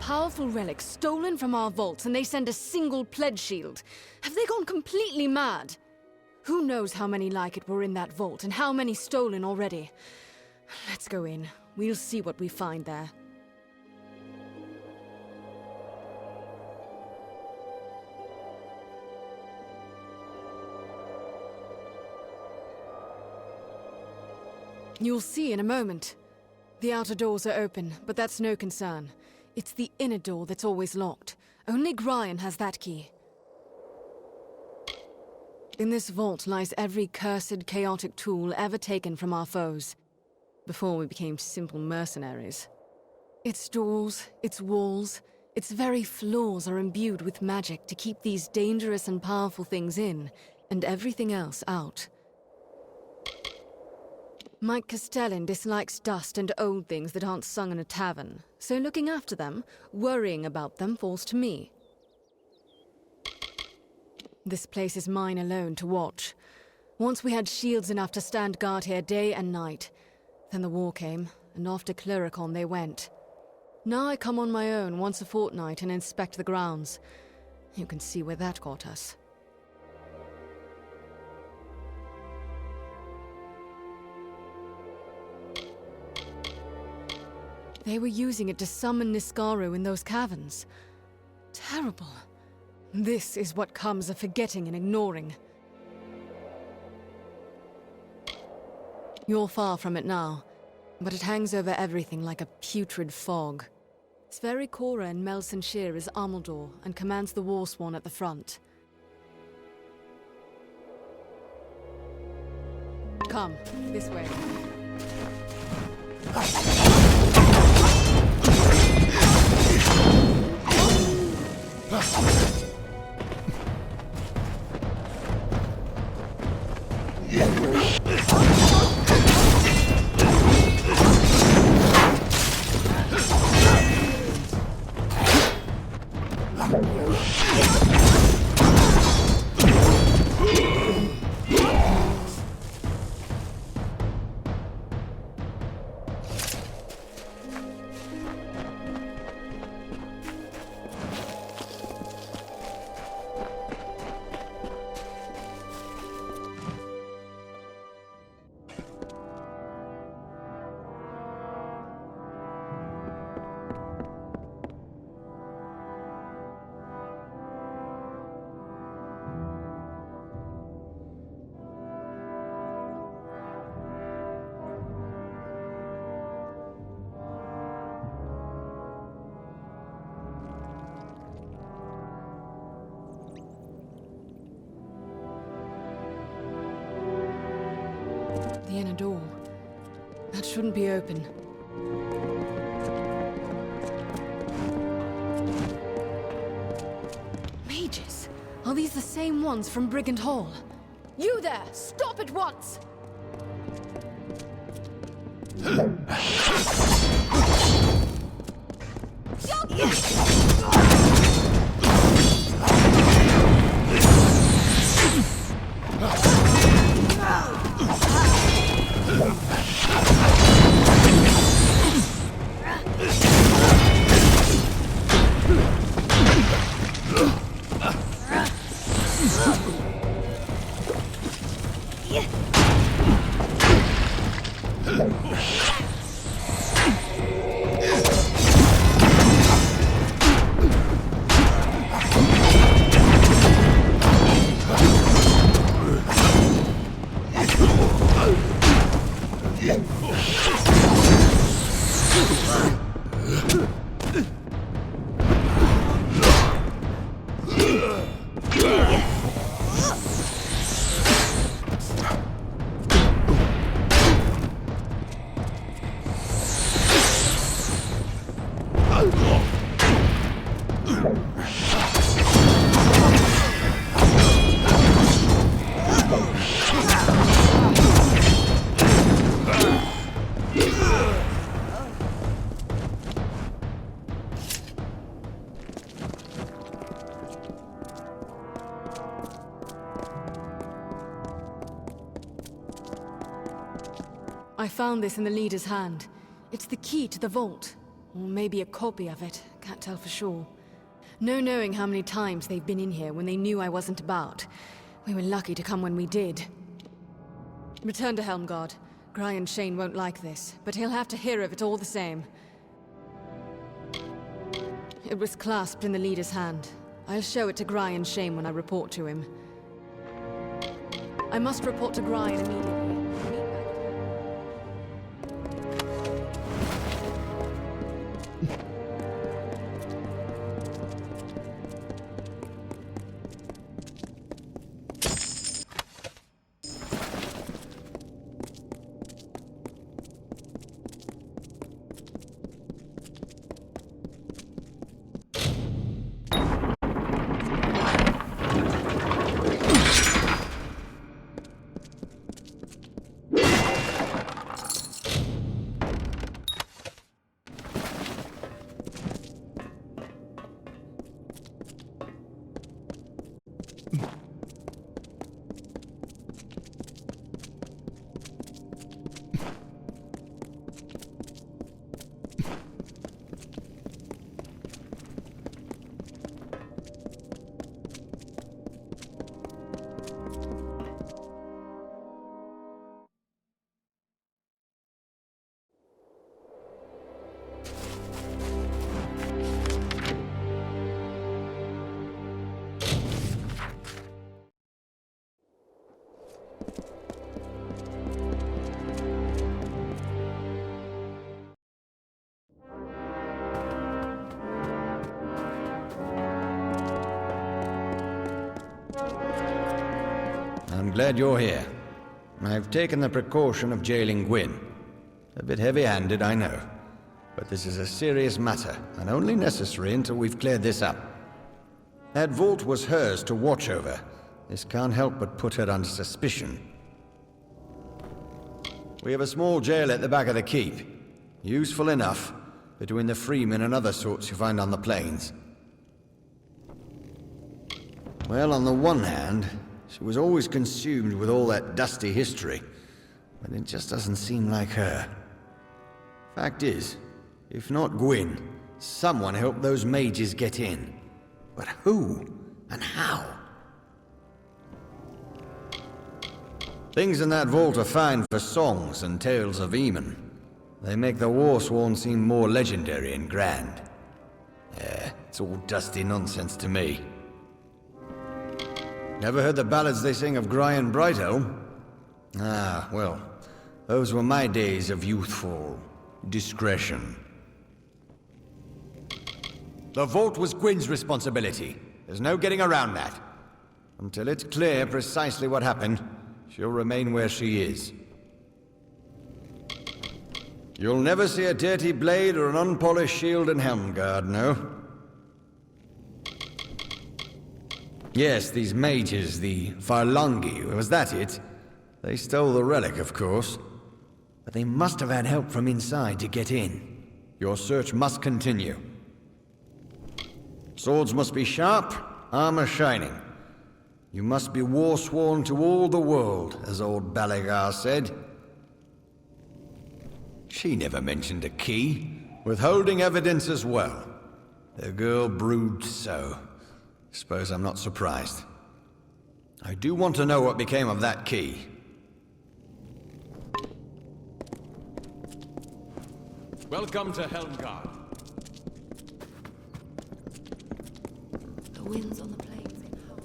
powerful relics stolen from our vaults and they send a single pledge shield. Have they gone completely mad? Who knows how many like it were in that vault and how many stolen already? Let's go in. We'll see what we find there. You'll see in a moment. The outer doors are open, but that's no concern. It's the inner door that's always locked. Only Brian has that key. In this vault lies every cursed, chaotic tool ever taken from our foes, before we became simple mercenaries. Its doors, its walls, its very floors are imbued with magic to keep these dangerous and powerful things in, and everything else out. Mike Castellan dislikes dust and old things that aren't sung in a tavern, so looking after them, worrying about them, falls to me. This place is mine alone to watch. Once we had shields enough to stand guard here day and night. Then the war came, and off to Cluricon they went. Now I come on my own once a fortnight and inspect the grounds. You can see where that got us. They were using it to summon Niskaru in those caverns. Terrible. This is what comes of forgetting and ignoring. You're far from it now, but it hangs over everything like a putrid fog. Sverikora in Melsenshire is Amalur and commands the Warsworn at the front. Come, this way. The inner door. That shouldn't be open. Mages! Are these the same ones from Brigand Hall? You there! Stop at once! I found this in the leader's hand. It's the key to the vault. Or maybe a copy of it. Can't tell for sure. No knowing how many times they've been in here when they knew I wasn't about. We were lucky to come when we did. Return to Helmgard. Brian Shane won't like this, but he'll have to hear of it all the same. It was clasped in the leader's hand. I'll show it to Brian Shane when I report to him. I must report to Brian immediately. I'm glad you're here. I've taken the precaution of jailing Gwyn. A bit heavy-handed, I know. But this is a serious matter, and only necessary until we've cleared this up. That vault was hers to watch over. This can't help but put her under suspicion. We have a small jail at the back of the keep. Useful enough, between the freemen and other sorts you find on the plains. Well, on the one hand, she was always consumed with all that dusty history, but it just doesn't seem like her. Fact is, if not Gwyn, someone helped those mages get in. But who? And how? Things in that vault are fine for songs and tales of Eamon. They make the Warsworn seem more legendary and grand. It's all dusty nonsense to me. Never heard the ballads they sing of Gry and Brighthelm? Ah, well, those were my days of youthful discretion. The vault was Gwyn's responsibility. There's no getting around that. Until it's clear precisely what happened, she'll remain where she is. You'll never see a dirty blade or an unpolished shield in Helmgard, no? Yes, these mages, the Farlangi, was that it? They stole the relic, of course. But they must have had help from inside to get in. Your search must continue. Swords must be sharp, armor shining. You must be Warsworn to all the world, as old Balagar said. She never mentioned a key, withholding evidence as well. The girl brooded so. Suppose I'm not surprised. I do want to know what became of that key. Welcome to Helmgard. The winds on the plains in howl.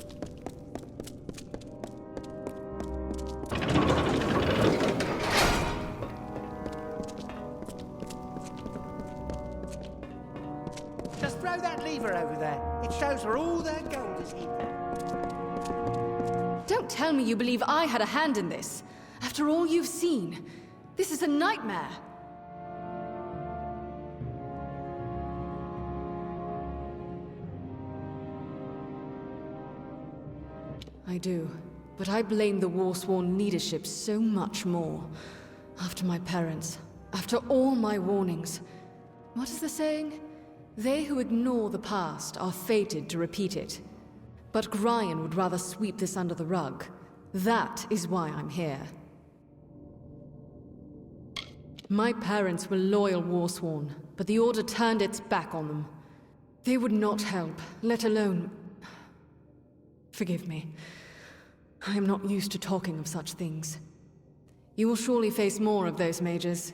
Just throw that lever over there. It shows where all their gold is hidden. Don't tell me you believe I had a hand in this. After all you've seen, this is a nightmare. I do, but I blame the Warsworn leadership so much more. After my parents, after all my warnings. What is the saying? They who ignore the past are fated to repeat it. But Gryan would rather sweep this under the rug. That is why I'm here. My parents were loyal Warsworn. but the Order turned its back on them. They would not help, let alone... Forgive me. I am not used to talking of such things. You will surely face more of those mages.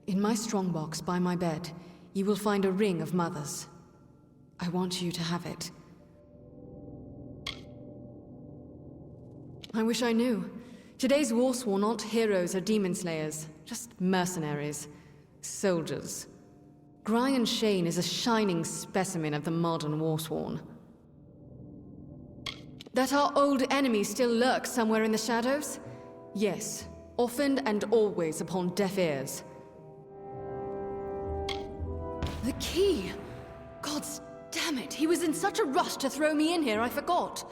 In my strongbox by my bed, you will find a ring of mothers. I want you to have it. I wish I knew. Today's Warsworn aren't heroes or demon slayers, just mercenaries. Soldiers. Brian Shane is a shining specimen of the modern Warsworn. That our old enemy still lurks somewhere in the shadows? Yes, often and always upon deaf ears. The key! Gods damn it, he was in such a rush to throw me in here, I forgot.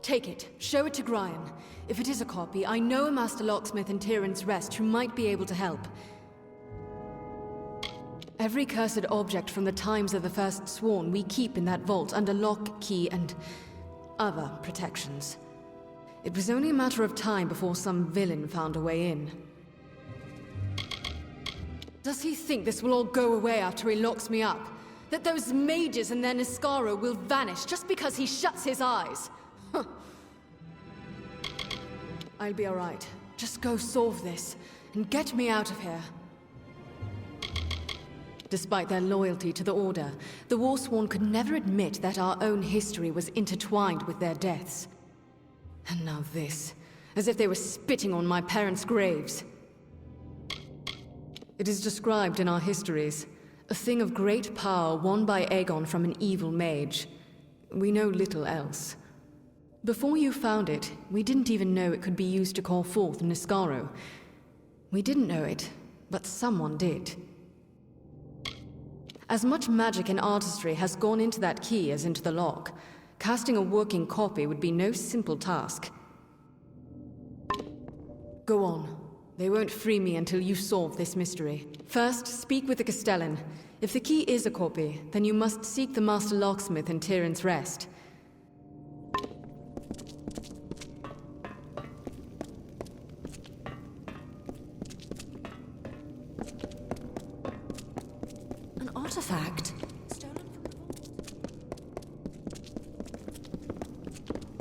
Take it, show it to Brian. If it is a copy, I know a Master Locksmith in Tyrant's Rest who might be able to help. Every cursed object from the times of the First Sworn we keep in that vault under lock, key, and other protections. It was only a matter of time before some villain found a way in. Does he think this will all go away after he locks me up? That those mages and their Niskaro will vanish just because he shuts his eyes? Huh. I'll be alright. Just go solve this, and get me out of here. Despite their loyalty to the Order, the Warsworn could never admit that our own history was intertwined with their deaths. And now this, as if they were spitting on my parents' graves. It is described in our histories, a thing of great power won by Aegon from an evil mage. We know little else. Before you found it, we didn't even know it could be used to call forth Niskaro. We didn't know it, but someone did. As much magic and artistry has gone into that key as into the lock, casting a working copy would be no simple task. Go on. They won't free me until you solve this mystery. First, speak with the Castellan. If the key is a copy, then you must seek the Master Locksmith in Tyrant's Rest. An artifact?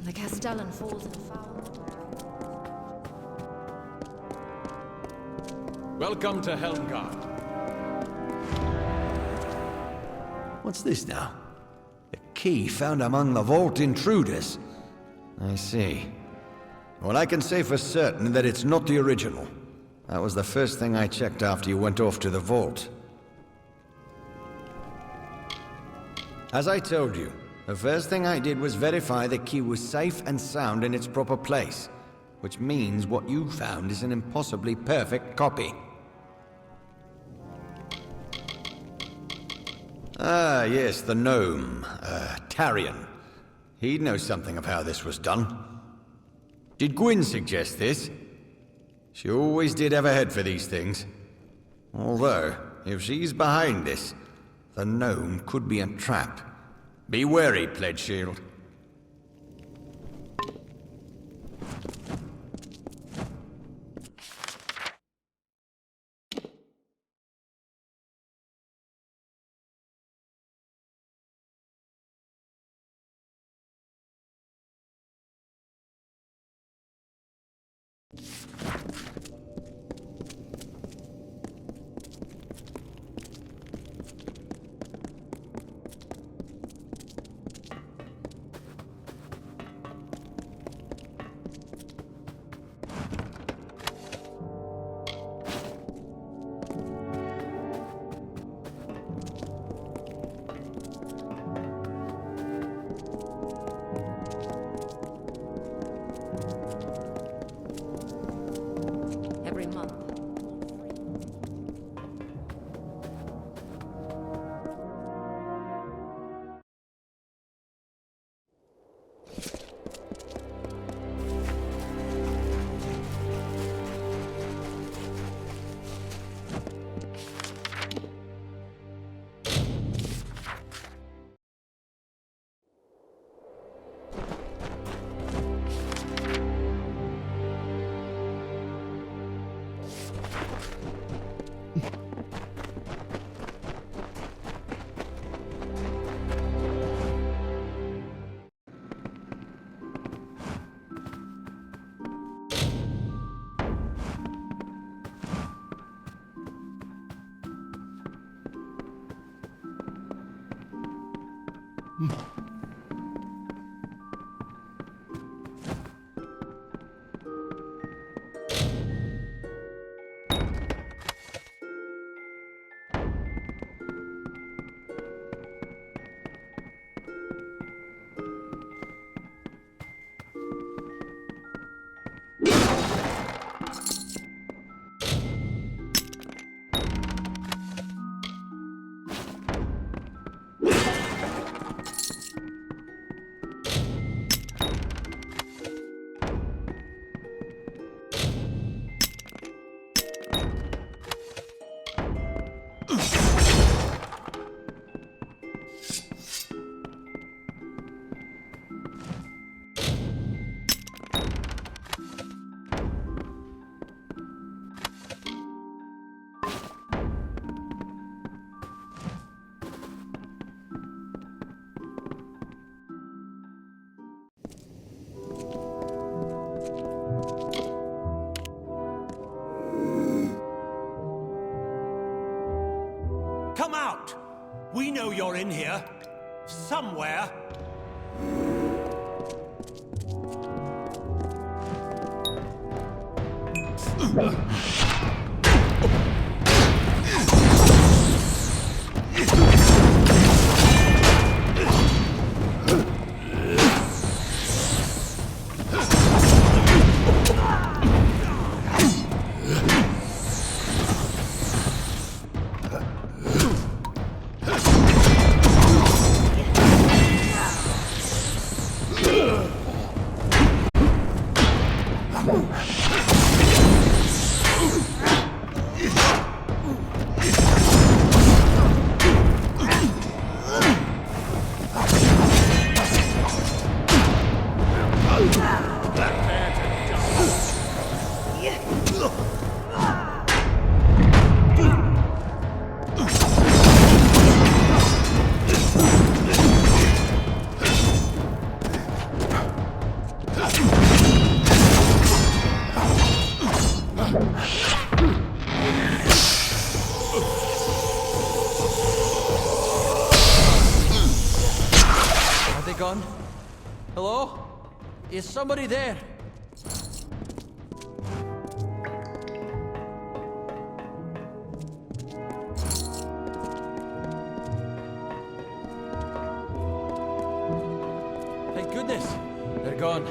The Castellan falls in foul. Welcome to Helmgard. What's this now? A key found among the vault intruders. I see. Well, I can say for certain that it's not the original. That was the first thing I checked after you went off to the vault. As I told you, the first thing I did was verify the key was safe and sound in its proper place, which means what you found is an impossibly perfect copy. Ah, yes, the gnome, Tarion. He'd know something of how this was done. Did Gwyn suggest this? She always did have a head for these things. Although, if she's behind this, the gnome could be a trap. Be wary, Pledge Shield. Come out! We know you're in here. Somewhere. Gone? Hello? Is somebody there? Thank goodness, they're gone.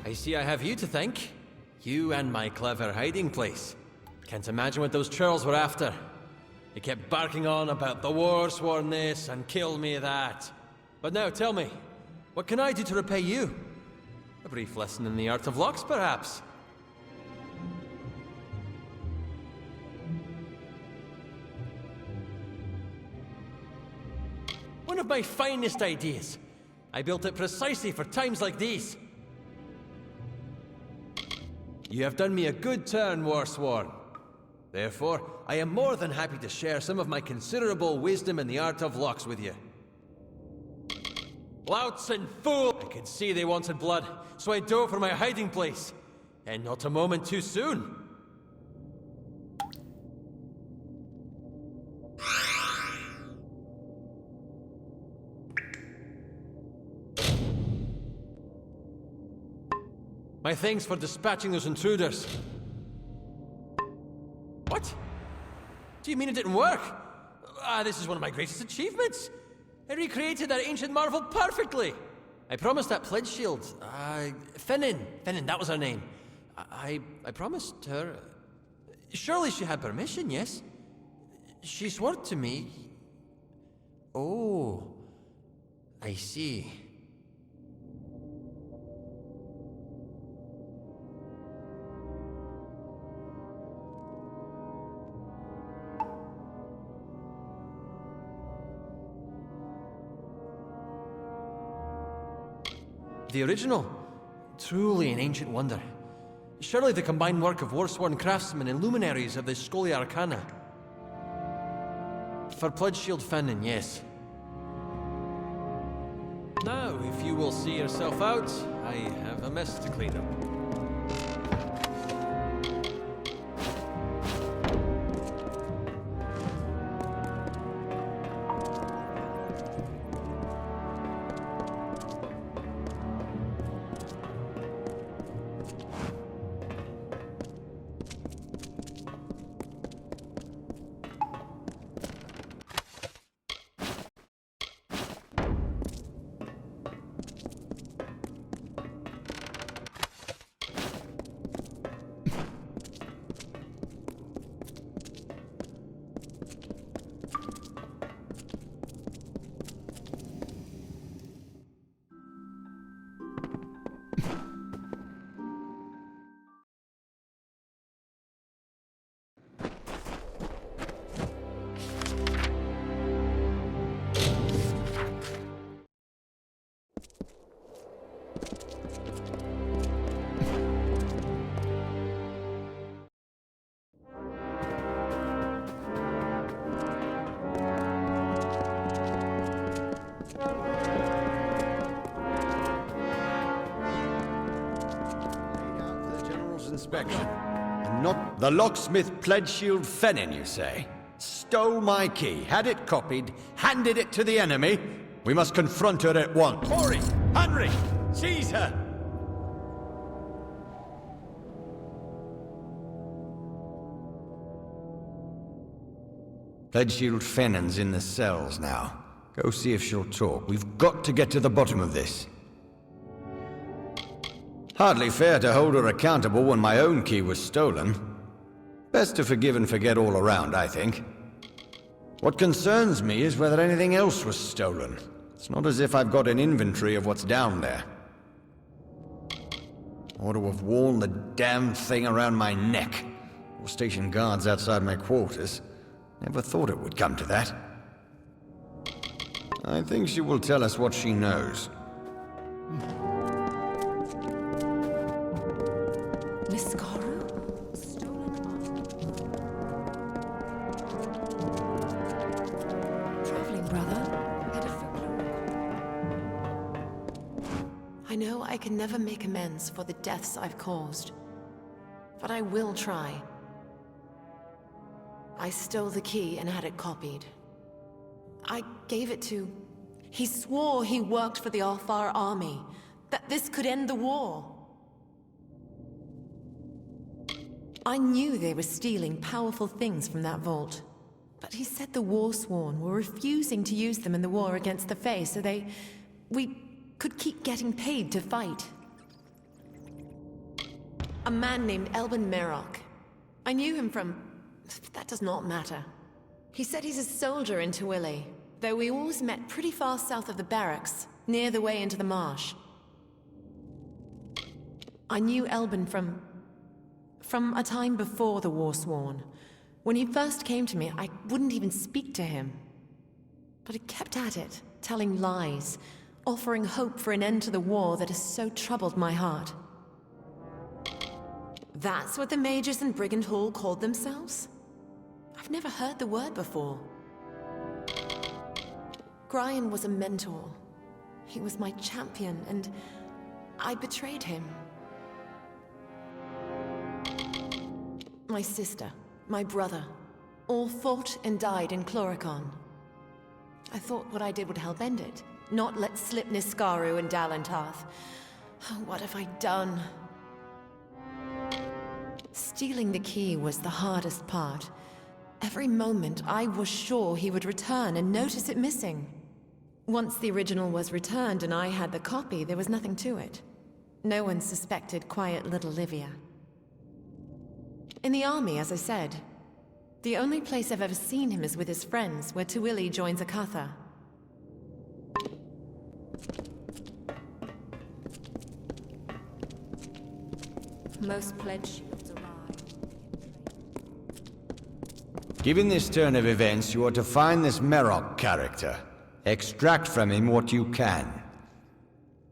I see I have you to thank. You and my clever hiding place. Can't imagine what those churls were after. They kept barking on about the Warsworn this and kill me that. But now, tell me, what can I do to repay you? A brief lesson in the art of locks, perhaps? One of my finest ideas. I built it precisely for times like these. You have done me a good turn, Warsworn. Therefore, I am more than happy to share some of my considerable wisdom in the art of locks with you. Louts and fool! I could see they wanted blood, so I dove for my hiding place. And not a moment too soon. My thanks for dispatching those intruders. What? Do you mean it didn't work? This is one of my greatest achievements. I recreated that ancient marvel perfectly! I promised that pledge shield, Finnan, that was her name. I promised her... Surely she had permission, yes? She swore to me... Oh... I see. The original? Truly an ancient wonder. Surely the combined work of Warsworn craftsmen and luminaries of the Scholia Arcana. For Pledge Shield Finnan, yes. Now, if you will see yourself out, I have a mess to clean up. inspection. And not the locksmith Pledgeshield Fennin, you say? Stole my key, had it copied, handed it to the enemy? We must confront her at once. Hori! Henry! Seize her! Pledgeshield Fennin's in the cells now. Go see if she'll talk. We've got to get to the bottom of this. Hardly fair to hold her accountable when my own key was stolen. Best to forgive and forget all around, I think. What concerns me is whether anything else was stolen. It's not as if I've got an inventory of what's down there. Ought to have worn the damn thing around my neck, or station guards outside my quarters. Never thought it would come to that. I think she will tell us what she knows. Niskaru? Stolen art. Traveling brother, headed for glory. I know I can never make amends for the deaths I've caused, but I will try. I stole the key and had it copied. I gave it to... He swore he worked for the Alfar army, that this could end the war. I knew they were stealing powerful things from that vault, but he said the Warsworn were refusing to use them in the war against the Fae, so we could keep getting paid to fight. A man named Elben Merok. I knew him from... That does not matter. He said he's a soldier in Tawili, though we always met pretty far south of the barracks, near the way into the marsh. I knew Elben from a time before the Warsworn. When he first came to me, I wouldn't even speak to him. But he kept at it, telling lies, offering hope for an end to the war that has so troubled my heart. That's what the mages in Brigand Hall called themselves? I've never heard the word before. Brian was a mentor. He was my champion, and I betrayed him. My sister, my brother, all fought and died in Chloricon. I thought what I did would help end it, not let slip Niskaru and Dalantarth. Oh, what have I done? Stealing the key was the hardest part. Every moment, I was sure he would return and notice it missing. Once the original was returned and I had the copy, there was nothing to it. No one suspected quiet little Livia. In the army, as I said. The only place I've ever seen him is with his friends, where Tawili joins Akatha. Most pledge shields arrive. Given this turn of events, you are to find this Merok character. Extract from him what you can.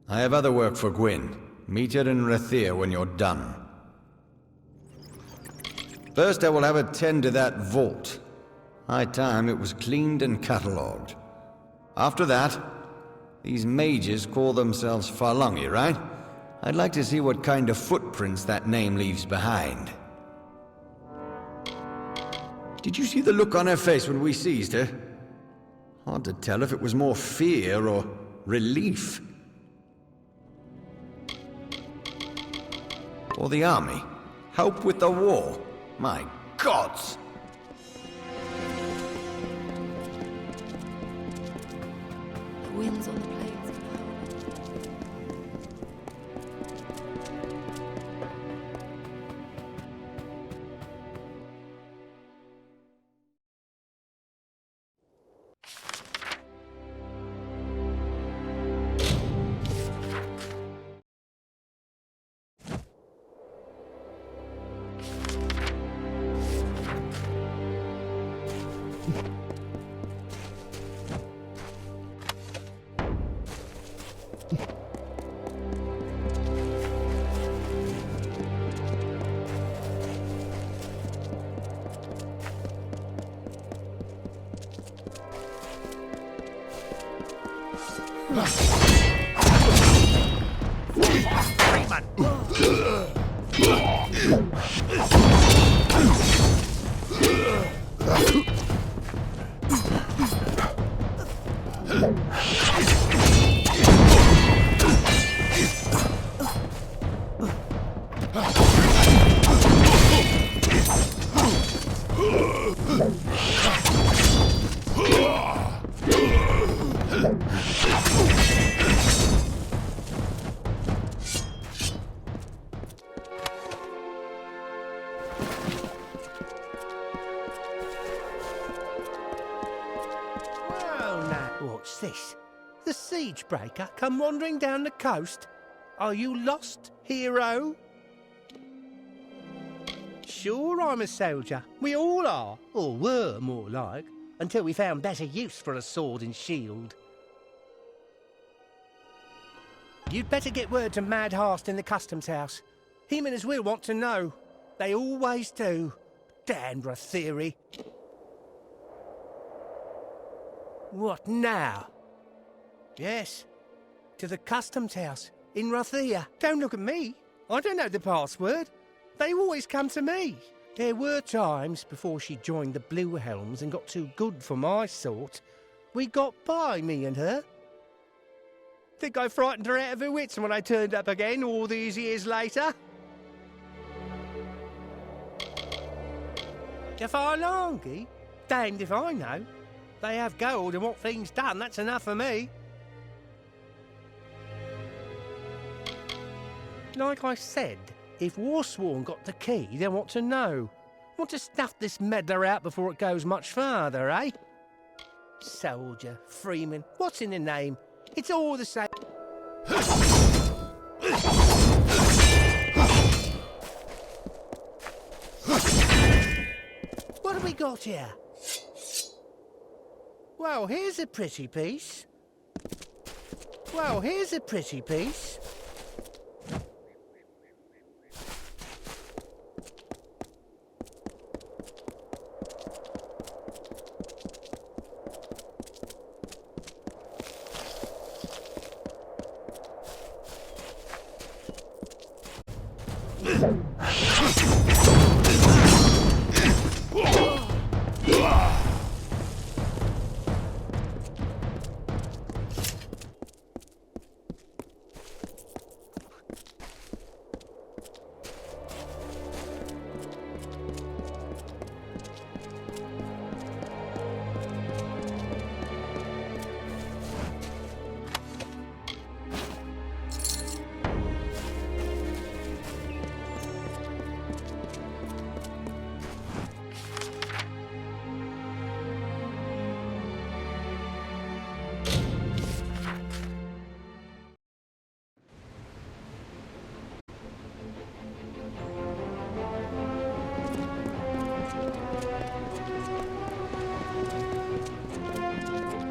I have other work for Gwyn. Meet her in Rathir when you're done. First, I will have her tend to that vault. High time it was cleaned and catalogued. After that, these mages call themselves Farlongi, right? I'd like to see what kind of footprints that name leaves behind. Did you see the look on her face when we seized her? Hard to tell if it was more fear or relief. Or the army. Help with the war. My gods! The winds on the plains are howling. Oh, no. What's this? The siege breaker come wandering down the coast? Are you lost, hero? Sure, I'm a soldier. We all are. Or were, more like. Until we found better use for a sword and shield. You'd better get word to Mad Hast in the customs house. Him and his will want to know. They always do. Dandra theory. What now? Yes, to the customs house in Rathia. Don't look at me. I don't know the password. They always come to me. There were times before she joined the Blue Helms and got too good for my sort. We got by, me and her. Think I frightened her out of her wits when I turned up again all these years later? The Farlangi? Damned if I know. They have gold and want things done, that's enough for me. Like I said, if Warsworn got the key, they want to know. Want to snuff this meddler out before it goes much farther, eh? Soldier, freeman, what's in the name? It's all the same. What have we got here? Well, here's a pretty piece. Well, here's a pretty piece.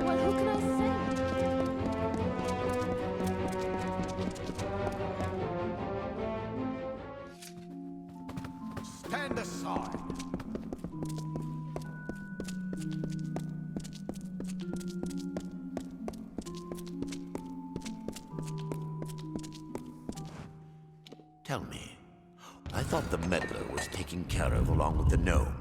Well, who can I send? Stand aside. Tell me, I thought the meddler was taken care of along with the gnome.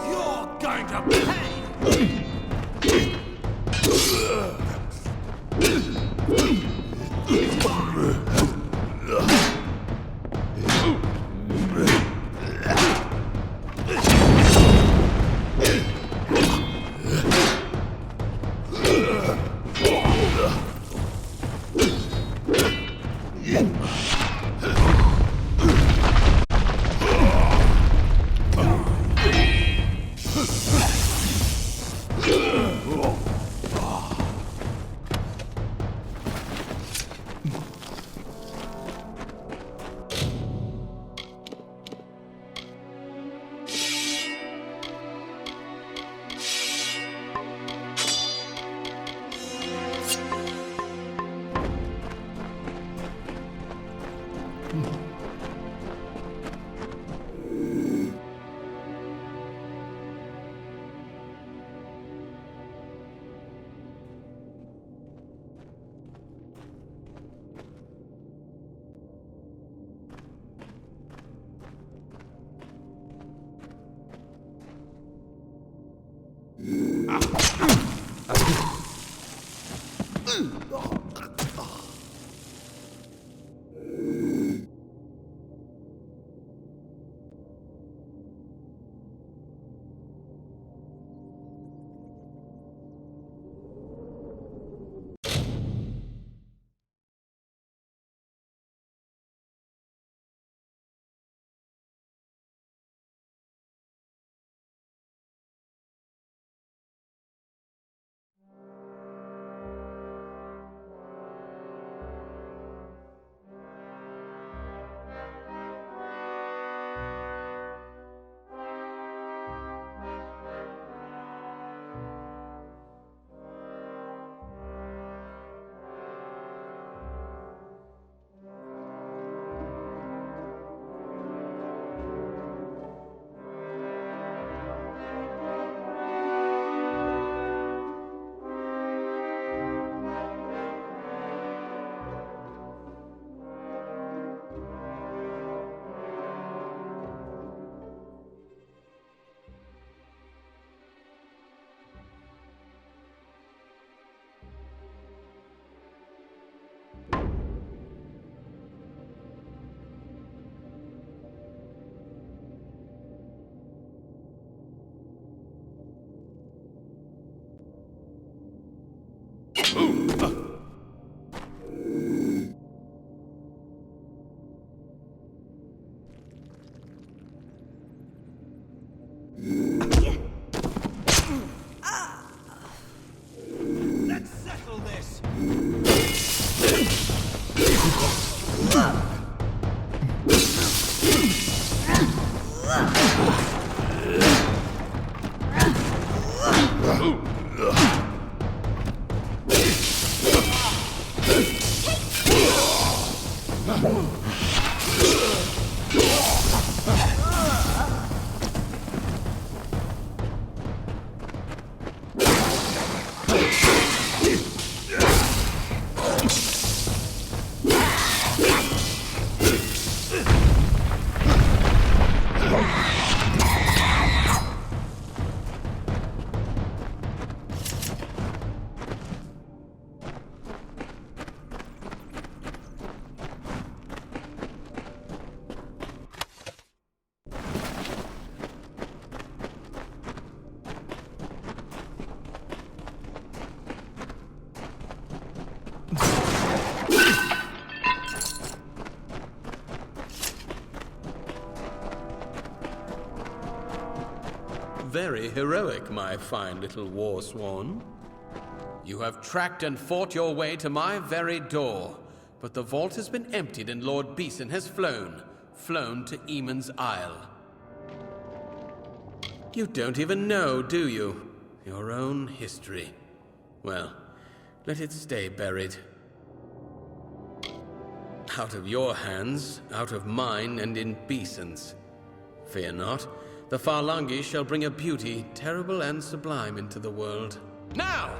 You're going to pay! Let's settle this. Very heroic, my fine little Warsworn. You have tracked and fought your way to my very door, but the vault has been emptied and Lord Beeson has flown to Eamon's Isle. You don't even know, do you? Your own history. Well, let it stay buried. Out of your hands, out of mine, and in Beeson's. Fear not. The Farlangi shall bring a beauty terrible and sublime into the world. Now!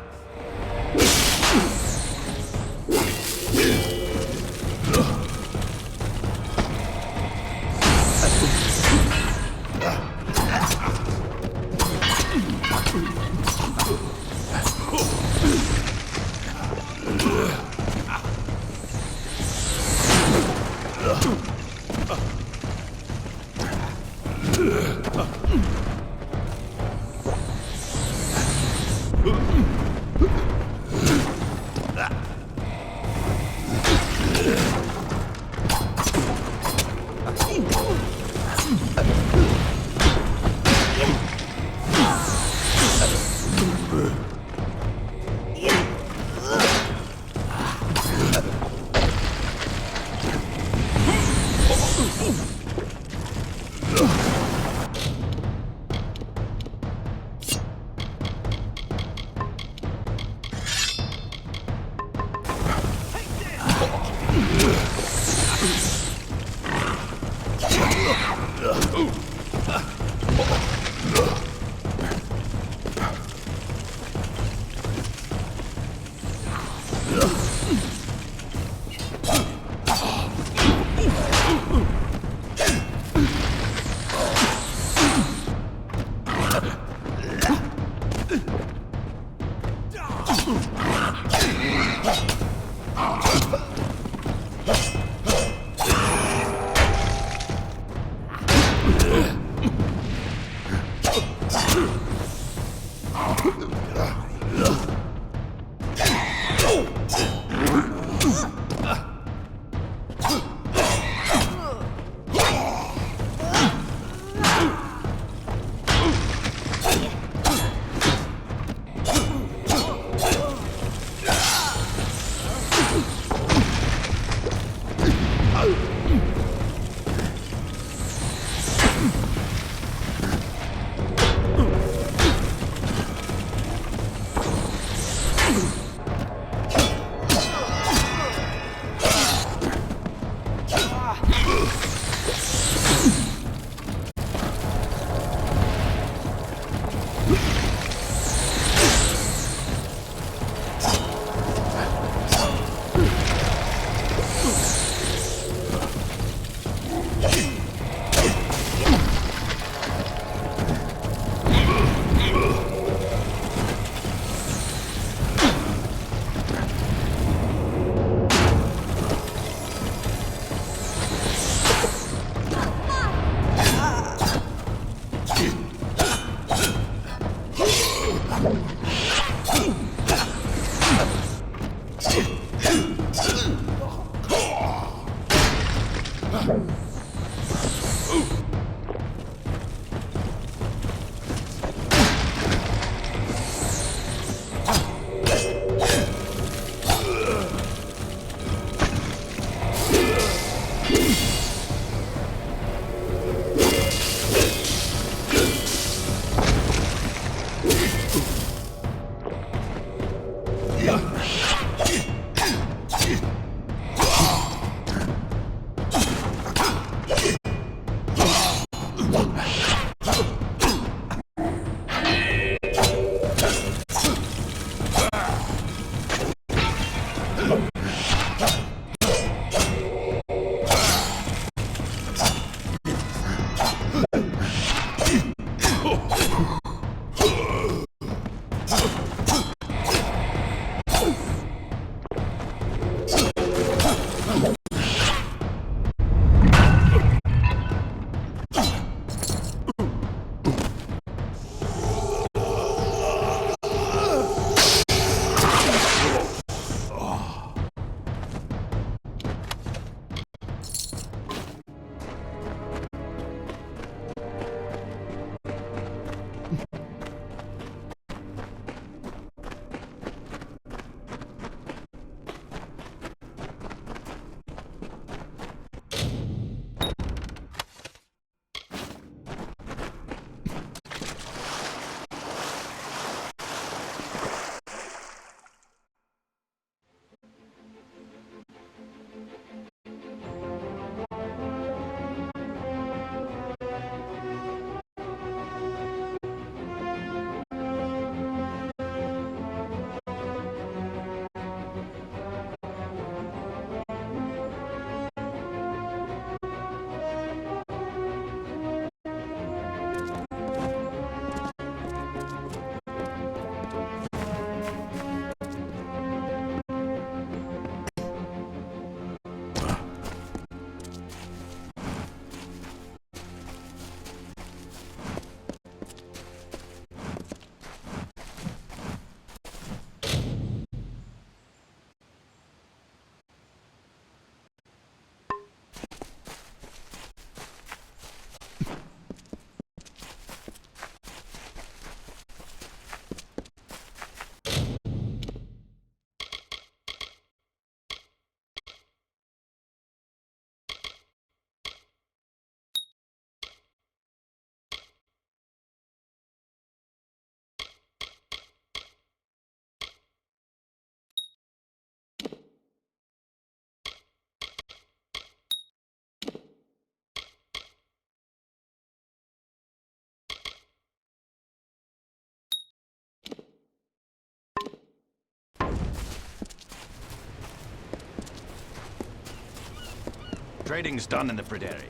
Trading's done in the Pryderi.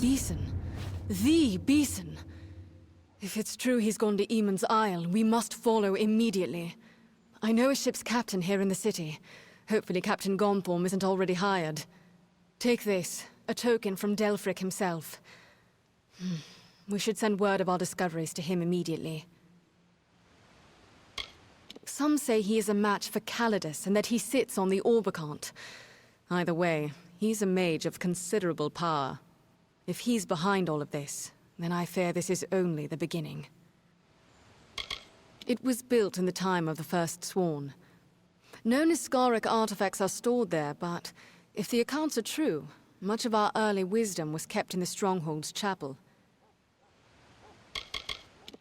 Beeson. The Beeson. If it's true he's gone to Eamon's Isle, we must follow immediately. I know a ship's captain here in the city. Hopefully Captain Gonthorm isn't already hired. Take this, a token from Delfric himself. We should send word of our discoveries to him immediately. Some say he is a match for Calidus and that he sits on the Orbicant. Either way, he's a mage of considerable power. If he's behind all of this, then I fear this is only the beginning. It was built in the time of the First Sworn. No Niskaric artifacts are stored there, but if the accounts are true, much of our early wisdom was kept in the Stronghold's chapel.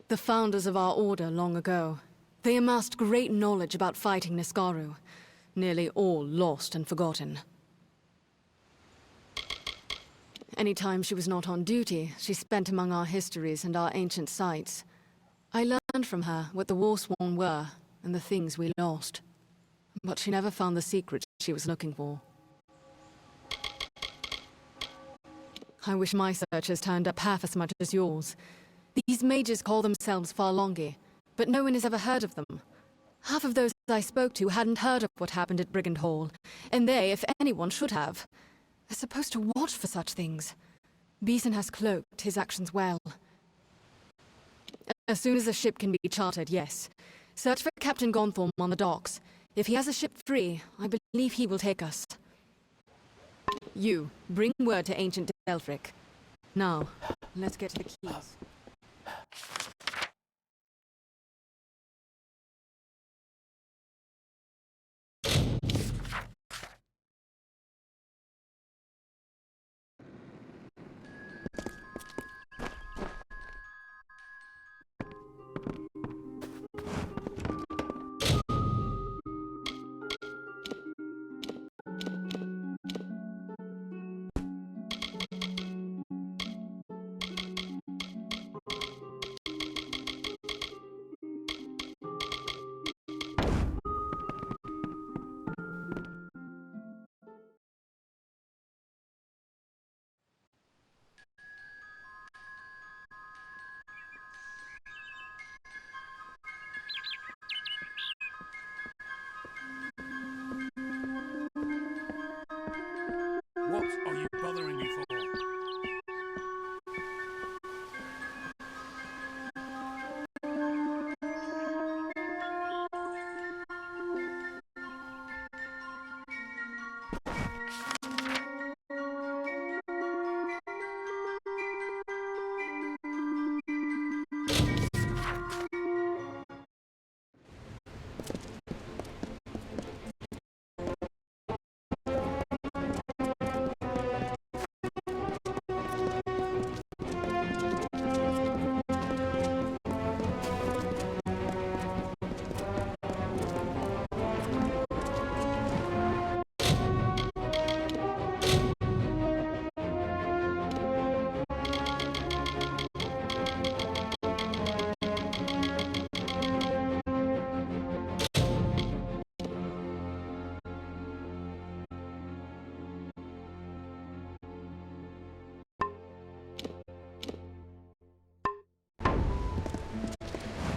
The founders of our order long ago, they amassed great knowledge about fighting Niskaru, nearly all lost and forgotten. Any time she was not on duty, she spent among our histories and our ancient sites. I learned from her what the Warsworn were and the things we lost. But she never found the secret she was looking for. I wish my searchers turned up half as much as yours. These mages call themselves Farlongi, but no one has ever heard of them. Half of those I spoke to hadn't heard of what happened at Brigand Hall, and they, if anyone, should have. They're supposed to watch for such things. Beeson has cloaked his actions well. As soon as a ship can be chartered, yes. Search for Captain Gonthorm on the docks. If he has a ship free, I believe he will take us. You, bring word to ancient Delphric. Now, let's get to the keys. What are you bothering me for?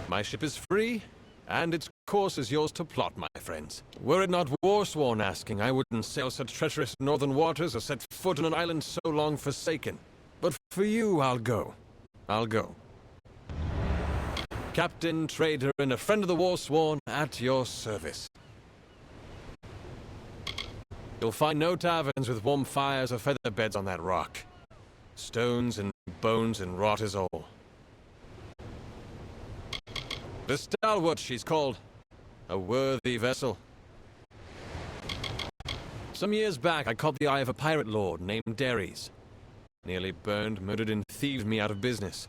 My ship is free, and its course is yours to plot, my friends. Were it not Warsworn asking, I wouldn't sail such treacherous northern waters or set foot on an island so long forsaken. But for you, I'll go. I'll go. Captain, trader, and a friend of the Warsworn at your service. You'll find no taverns with warm fires or feather beds on that rock. Stones and bones and rot is all. The Stalwart, she's called. A worthy vessel. Some years back, I caught the eye of a pirate lord named Derries. Nearly burned, murdered, and thieved me out of business.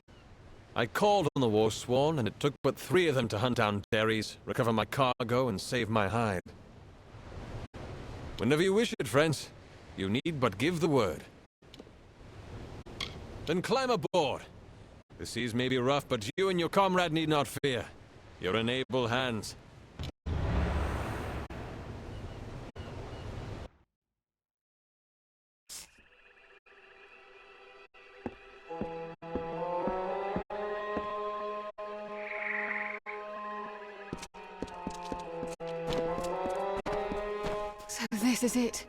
I called on the Warsworn, and it took but 3 of them to hunt down Derries, recover my cargo, and save my hide. Whenever you wish it, friends, you need but give the word. Then climb aboard. The seas may be rough, but you and your comrade need not fear. You're in able hands. So this is it.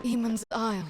Eamon's Isle.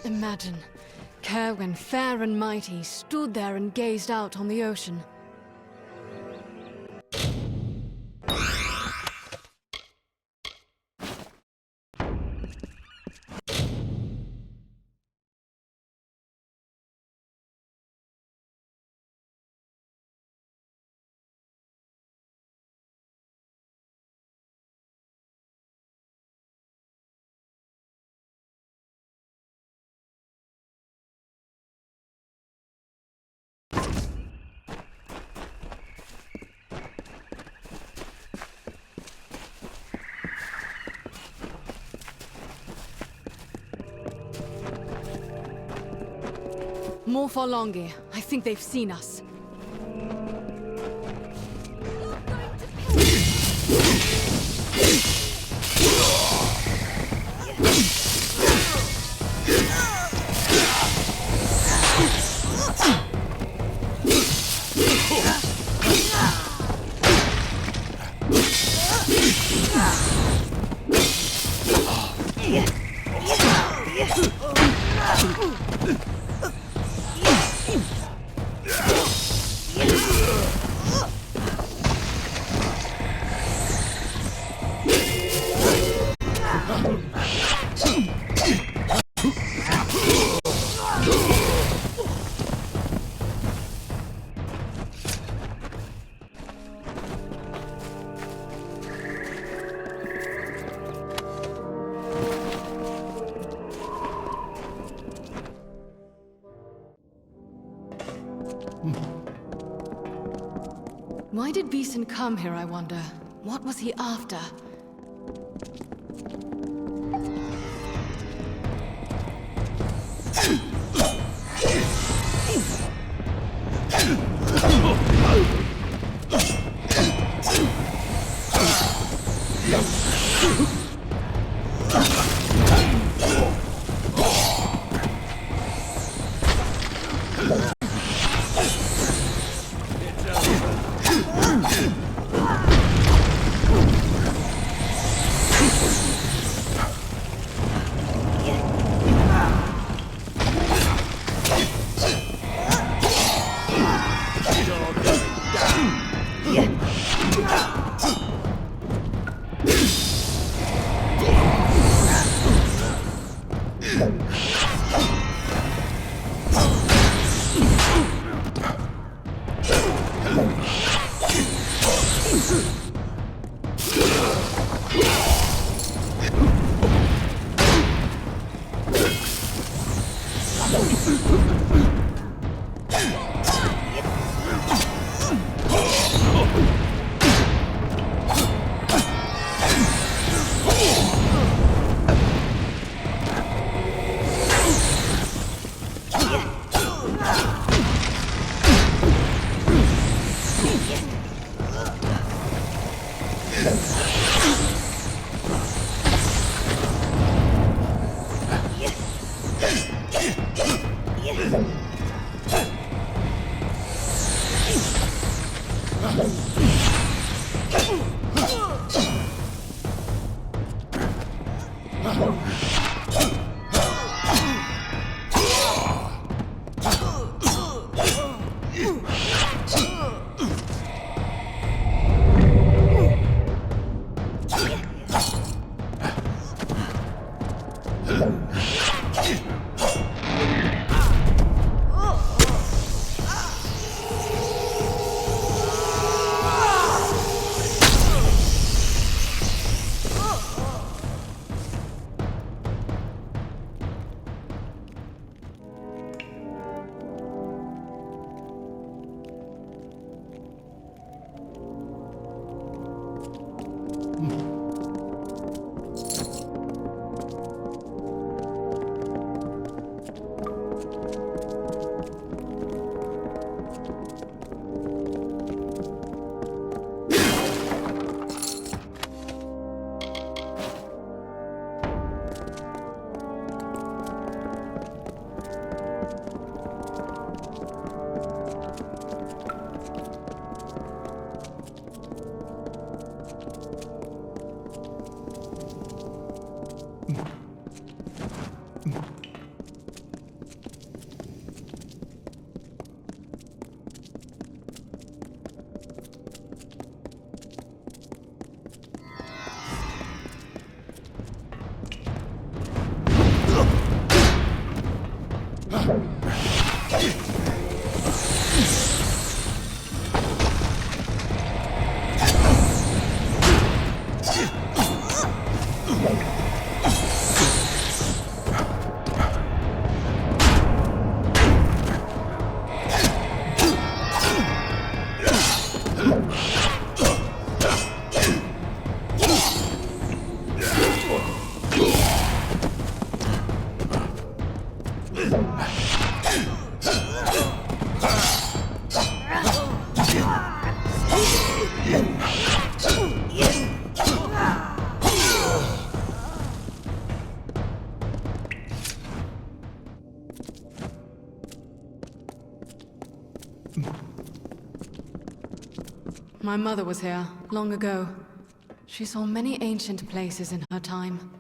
Imagine, Kerwin, fair and mighty, stood there and gazed out on the ocean. More Forlongi. I think they've seen us. Why did Beeson come here, I wonder? What was he after? My mother was here, long ago. She saw many ancient places in her time.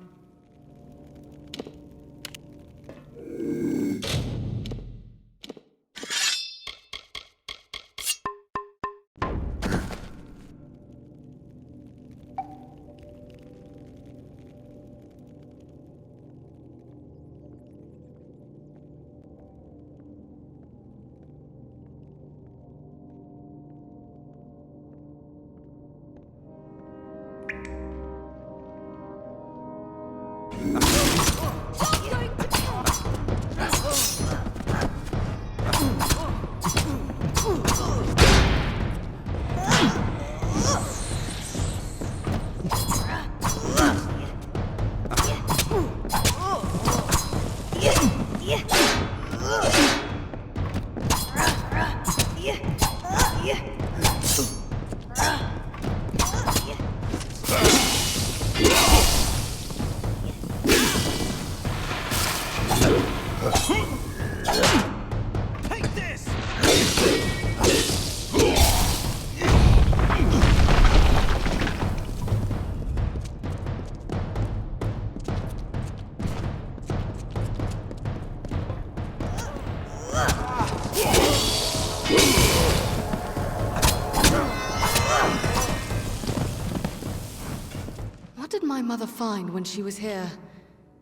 my mother find when she was here?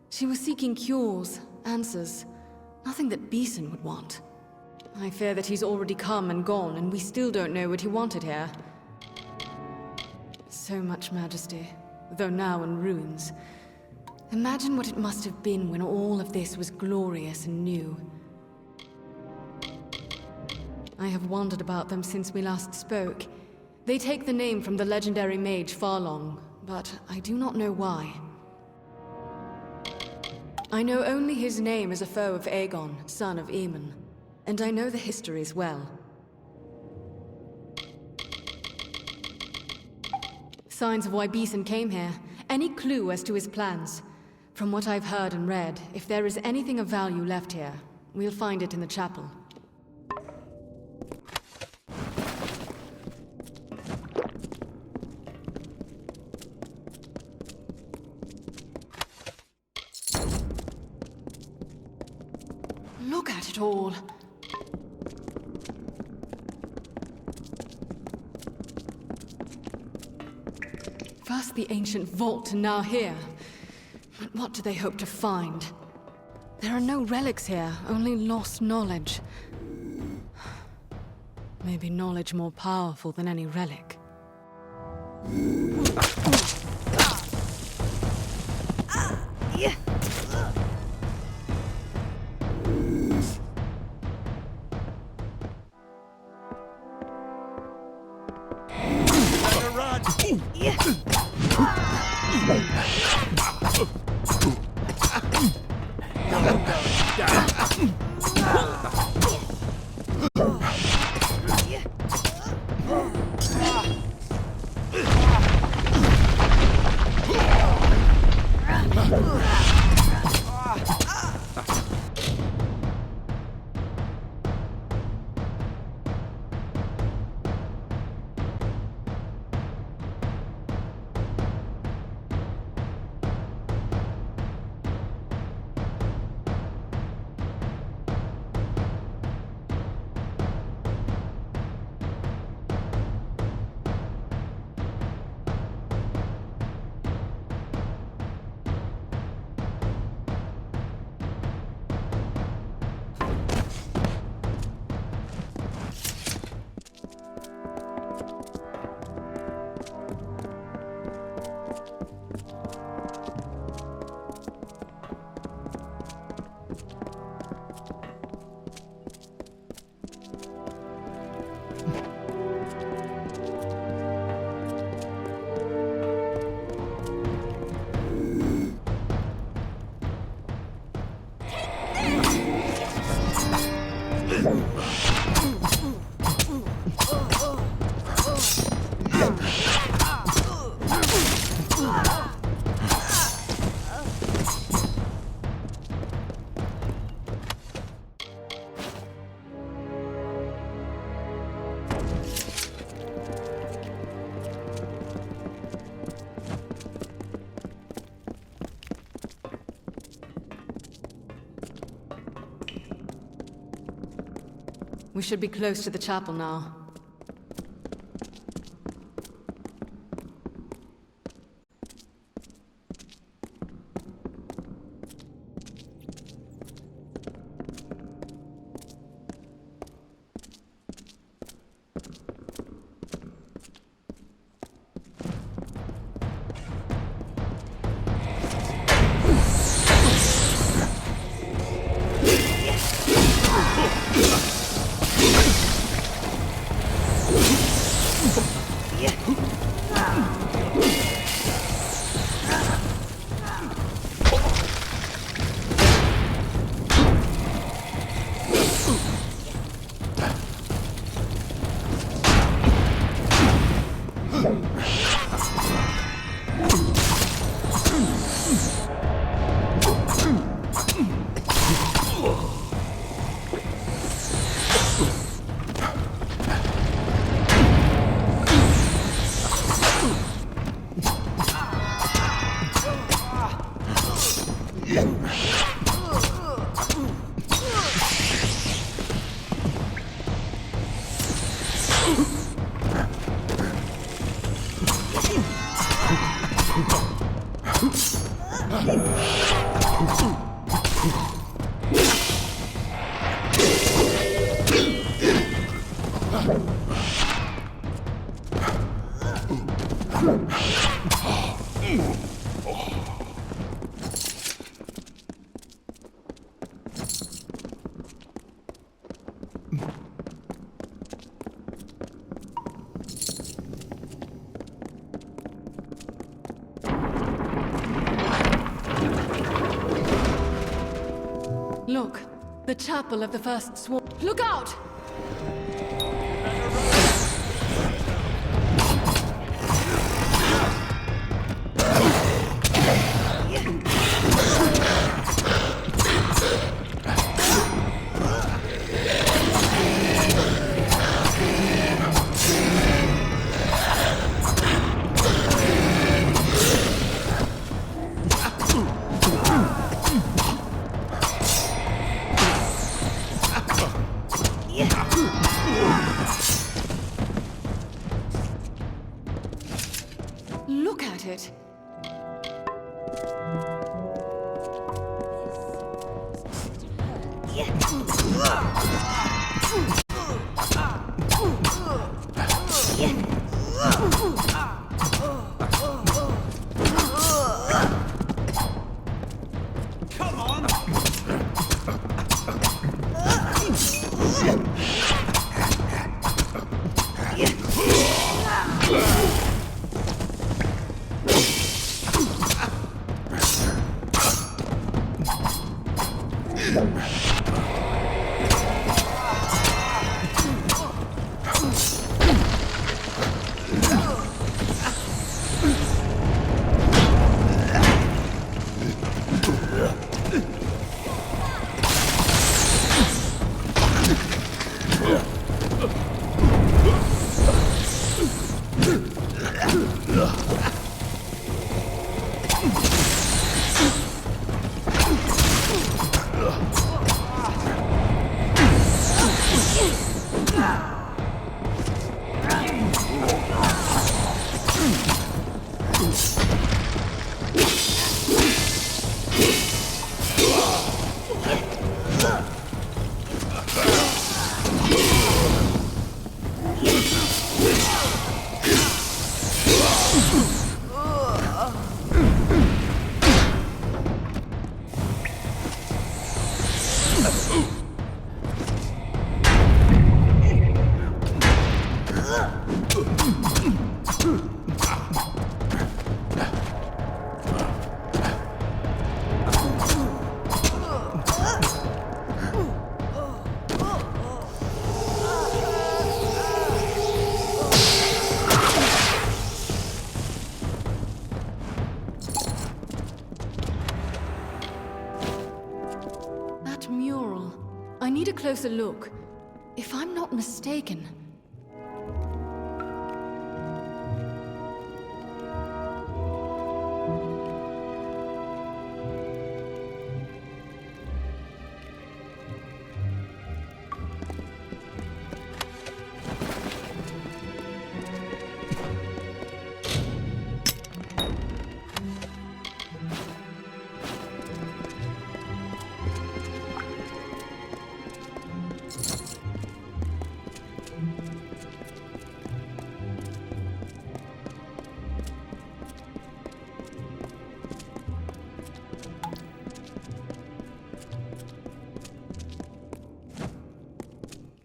She was seeking cures, answers. Nothing that Beeson would want. I fear that he's already come and gone, and we still don't know what he wanted here. So much majesty, though now in ruins. Imagine what it must have been when all of this was glorious and new. I have wondered about them since we last spoke. They take the name from the legendary mage Farlong, but I do not know why. I know only his name as a foe of Aegon, son of Aemon, and I know the histories well. Signs of why Beeson came here. Any clue as to his plans? From what I've heard and read, if there is anything of value left here, we'll find it in the chapel. Look at it all. First the ancient vault and now here. But what do they hope to find? There are no relics here, only lost knowledge. Maybe knowledge more powerful than any relic. We should be close to the chapel now. Look, the chapel of the first swarm. Look out! Look at it. Come on! That mural. I need a closer look. If I'm not mistaken...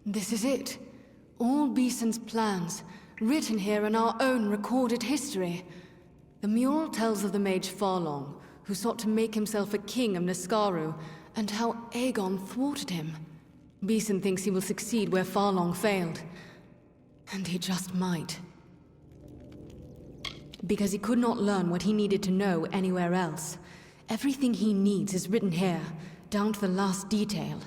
This is it. All Beeson's plans, written here in our own recorded history. The mural tells of the mage Farlong, who sought to make himself a king of Niskaru, and how Aegon thwarted him. Beeson thinks he will succeed where Farlong failed. And he just might. Because he could not learn what he needed to know anywhere else. Everything he needs is written here, down to the last detail.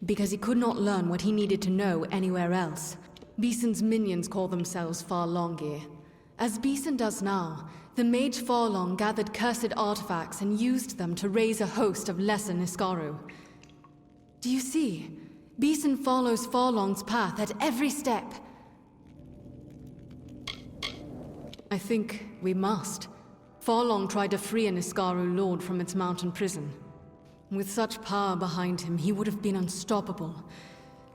Because he could not learn what he needed to know anywhere else. Beeson's minions call themselves Farlongir. As Beeson does now, the mage Farlong gathered cursed artifacts and used them to raise a host of lesser Niskaru. Do you see? Beeson follows Farlong's path at every step. I think we must. Farlong tried to free a Niskaru lord from its mountain prison. With such power behind him, he would have been unstoppable.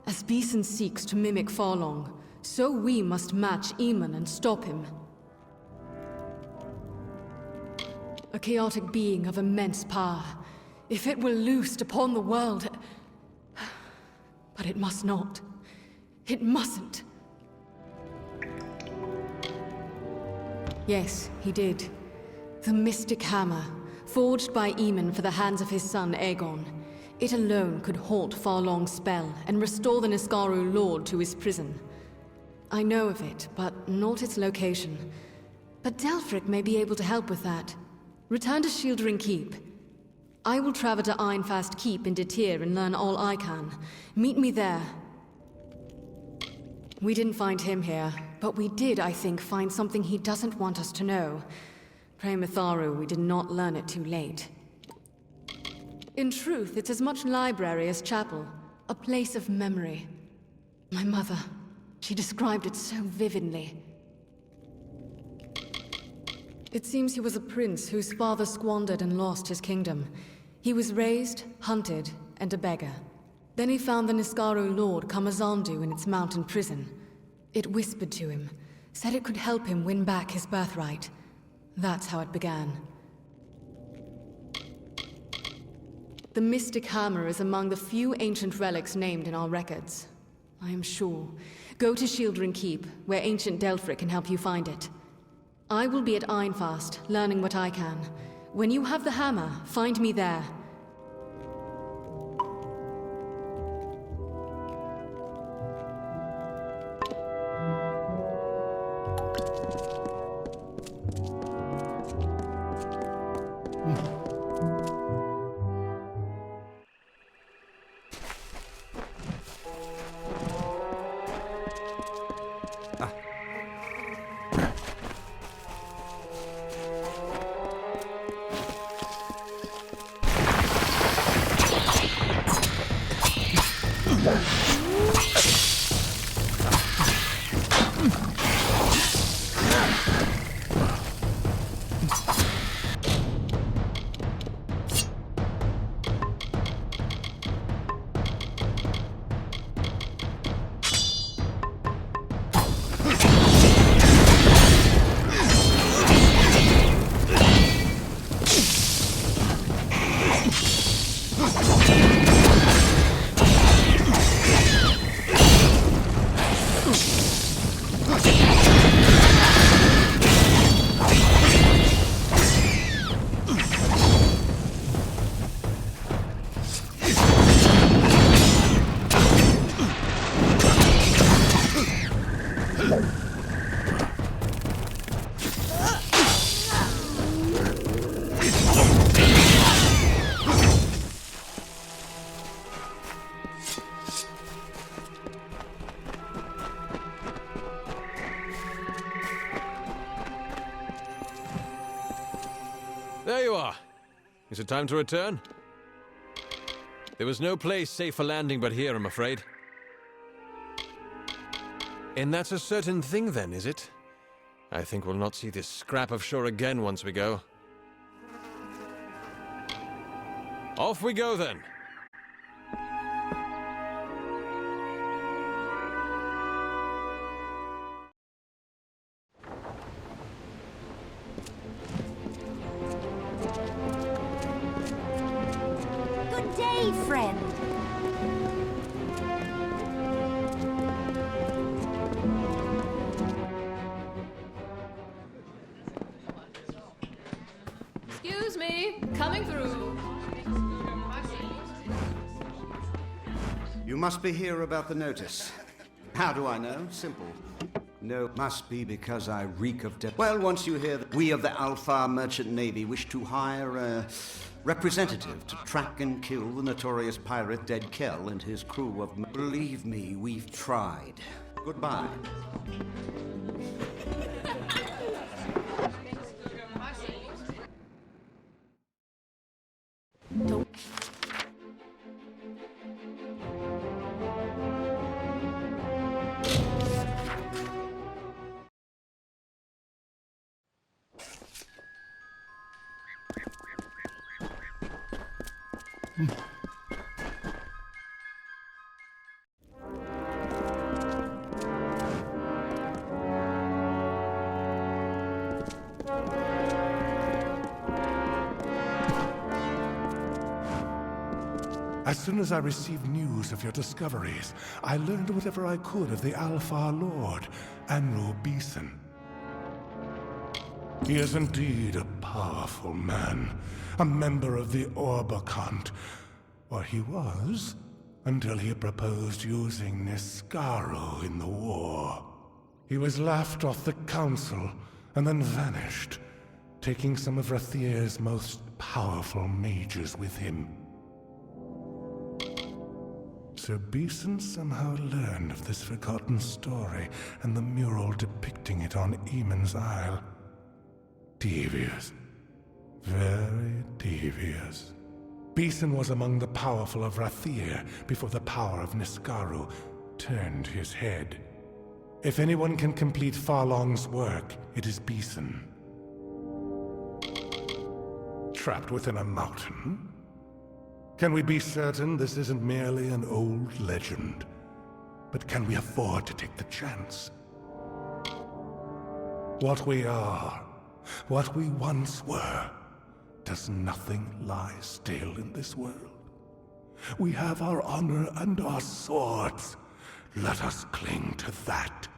As Beeson seeks to mimic Farlong, so we must match Eamon and stop him. A chaotic being of immense power. If it were loosed upon the world... But it must not. It mustn't. Yes, he did. The Mystic Hammer, forged by Eamon for the hands of his son Aegon. It alone could halt Farlong's spell and restore the Niskaru Lord to his prison. I know of it, but not its location. But Delphric may be able to help with that. Return to Shieldring Keep. I will travel to Ironfast Keep in Detir and learn all I can. Meet me there. We didn't find him here, but we did, I think, find something he doesn't want us to know. Pray Mitharu we did not learn it too late. In truth, it's as much library as chapel. A place of memory. My mother, she described it so vividly. It seems he was a prince whose father squandered and lost his kingdom. He was raised, hunted, and a beggar. Then he found the Niskaru Lord Kamazandu in its mountain prison. It whispered to him, said it could help him win back his birthright. That's how it began. The Mystic Hammer is among the few ancient relics named in our records. I am sure. Go to Shieldring Keep, where ancient Delphric can help you find it. I will be at Ironfast, learning what I can. When you have the hammer, find me there. There you are. Is it time to return? There was no place safe for landing but here, I'm afraid. And that's a certain thing then, is it? I think we'll not see this scrap of shore again once we go. Off we go then. Good day, friend. Excuse me, coming through. You must be here about the notice. How do I know? Simple. No, must be because I reek of death. Well, once you hear that we of the Alpha Merchant Navy wish to hire a representative to track and kill the notorious pirate Dead Kell and his crew of... Believe me, we've tried. Goodbye. As soon as I received news of your discoveries, I learned whatever I could of the Alfar Lord, Anru Beeson. He is indeed a powerful man, a member of the Orbacant, or he was, until he proposed using Niskaru in the war. He was laughed off the council and then vanished, taking some of Rathir's most powerful mages with him. Sir Beeson somehow learned of this forgotten story and the mural depicting it on Eamon's Isle. Devious. Very devious. Beeson was among the powerful of Rathir before the power of Niskaru turned his head. If anyone can complete Farlong's work, it is Beeson. Trapped within a mountain? Can we be certain this isn't merely an old legend? But can we afford to take the chance? What we are, what we once were, does nothing lie still in this world? We have our honor and our swords. Let us cling to that.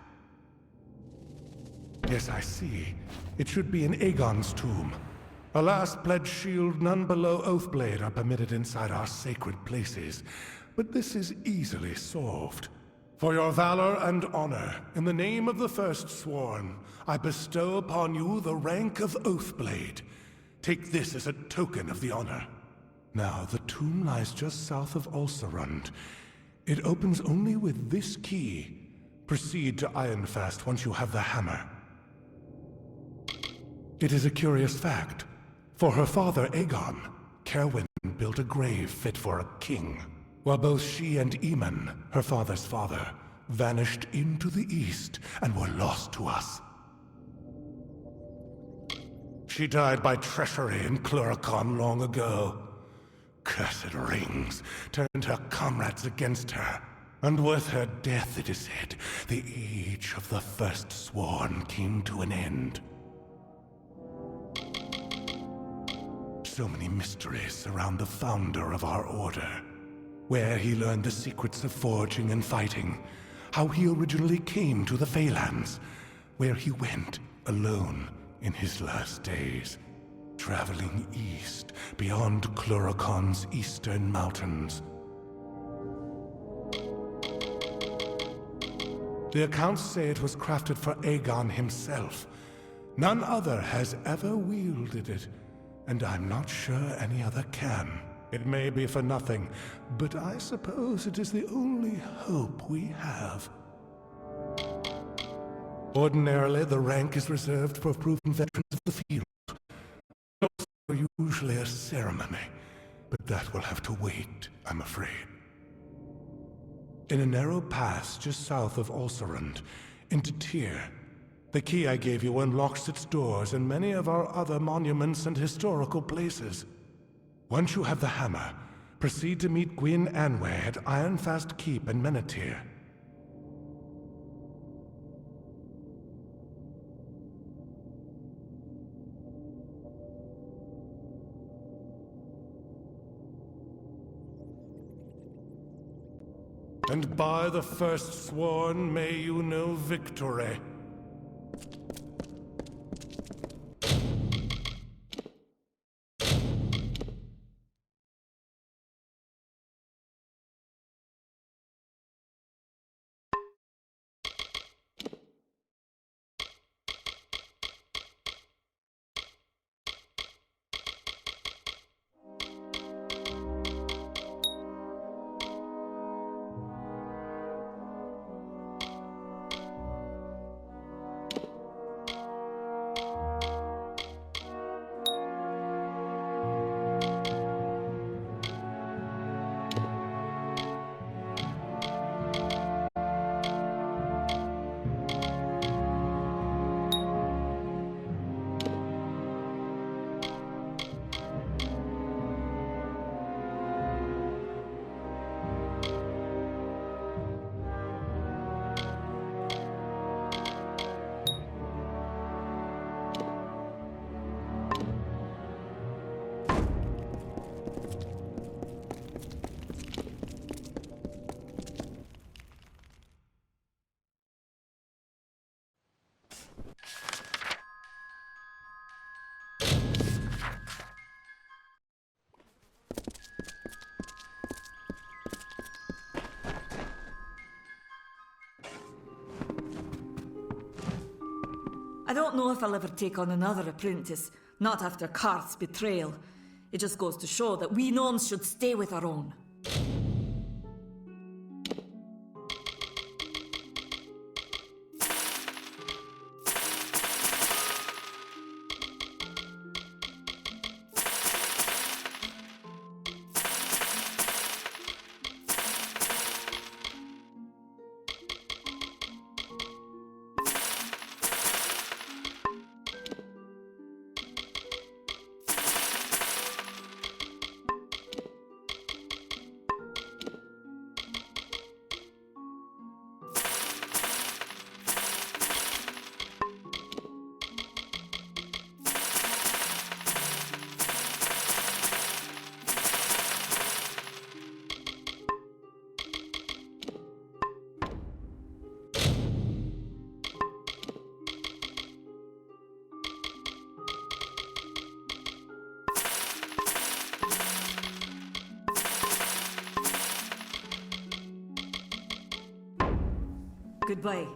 Yes, I see. It should be in Aegon's tomb. A last pledge shield, none below Oathblade are permitted inside our sacred places. But this is easily solved. For your valor and honor, in the name of the First Sworn, I bestow upon you the rank of Oathblade. Take this as a token of the honor. Now, the tomb lies just south of Ulcerund. It opens only with this key. Proceed to Ironfast once you have the hammer. It is a curious fact. For her father, Aegon, Cerwyn built a grave fit for a king, while both she and Aemon, her father's father, vanished into the east and were lost to us. She died by treachery in Cluricon long ago. Cursed rings turned her comrades against her, and with her death, it is said, the age of the First Sworn came to an end. So many mysteries surround the founder of our order. Where he learned the secrets of forging and fighting, how he originally came to the Phalanx, where he went alone in his last days, traveling east beyond Cluricon's eastern mountains. The accounts say it was crafted for Aegon himself. None other has ever wielded it, and I'm not sure any other can. It may be for nothing, but I suppose it is the only hope we have. Ordinarily, the rank is reserved for proven veterans of the field. Also, usually a ceremony, but that will have to wait, I'm afraid. In a narrow pass just south of Ulcerund, into Tyr, the key I gave you unlocks its doors and many of our other monuments and historical places. Once you have the hammer, proceed to meet Gwyn Anway at Ironfast Keep in Menethir. And by the First Sworn, may you know victory. I don't know if I'll ever take on another apprentice, not after Karth's betrayal. It just goes to show that we gnomes should stay with our own. Goodbye.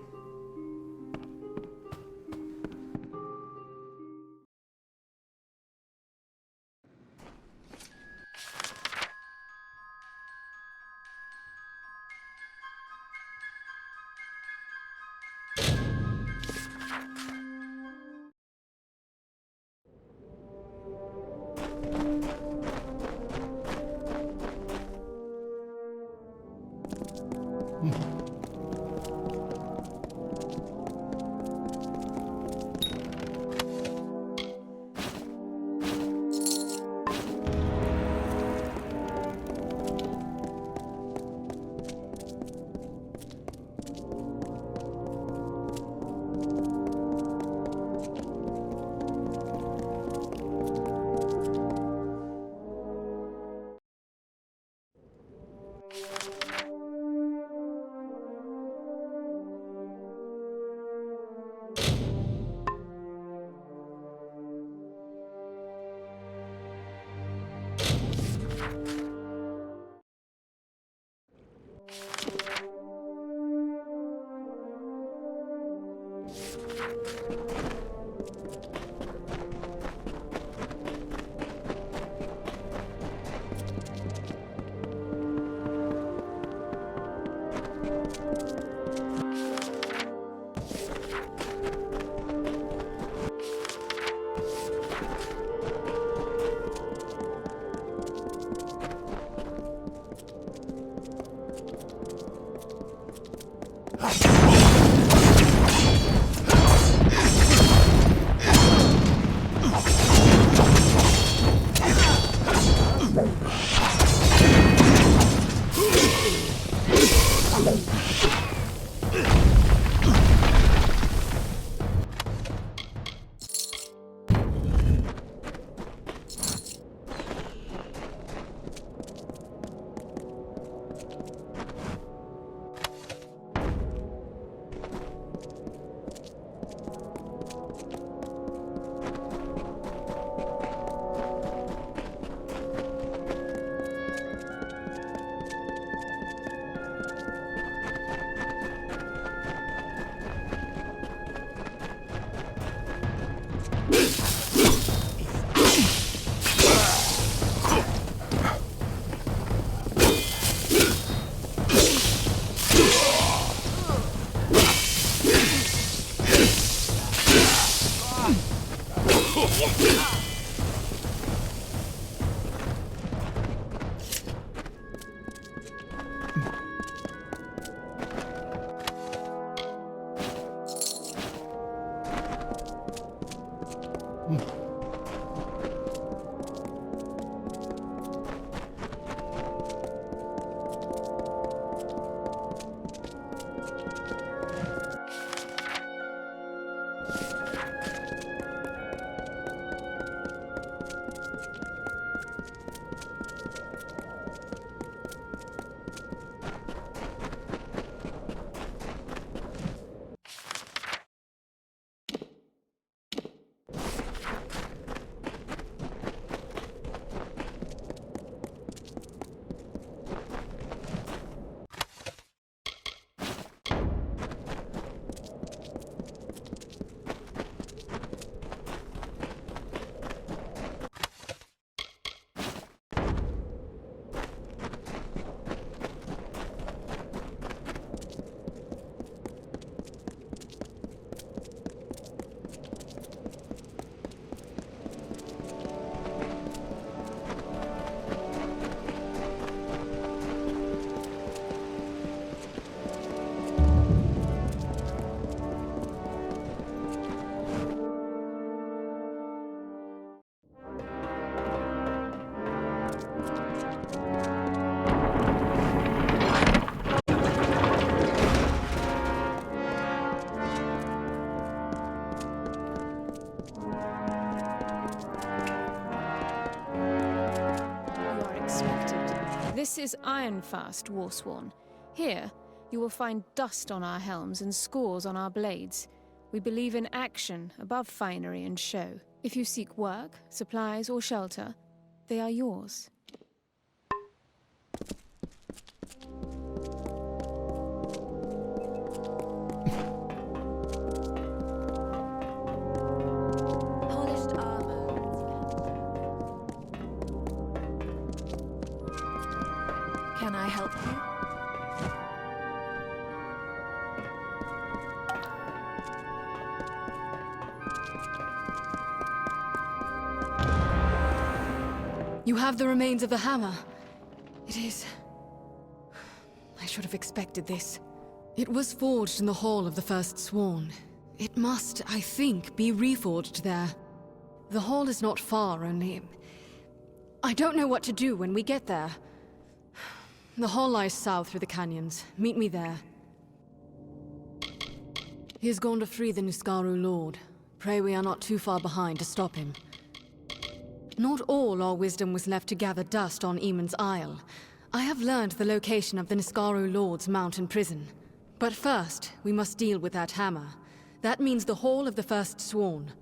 This is Ironfast, Warsworn. Here, you will find dust on our helms and scores on our blades. We believe in action above finery and show. If you seek work, supplies, or shelter, they are yours. Polished armor. Can I help you? You have the remains of the hammer. It is... I should have expected this. It was forged in the Hall of the First Sworn. It must, I think, be reforged there. The hall is not far, only... I don't know what to do when we get there. The hall lies south through the canyons. Meet me there. He has gone to free the Niskaru Lord. Pray we are not too far behind to stop him. Not all our wisdom was left to gather dust on Eamon's Isle. I have learned the location of the Niskaru Lord's mountain prison. But first, we must deal with that hammer. That means the Hall of the First Sworn.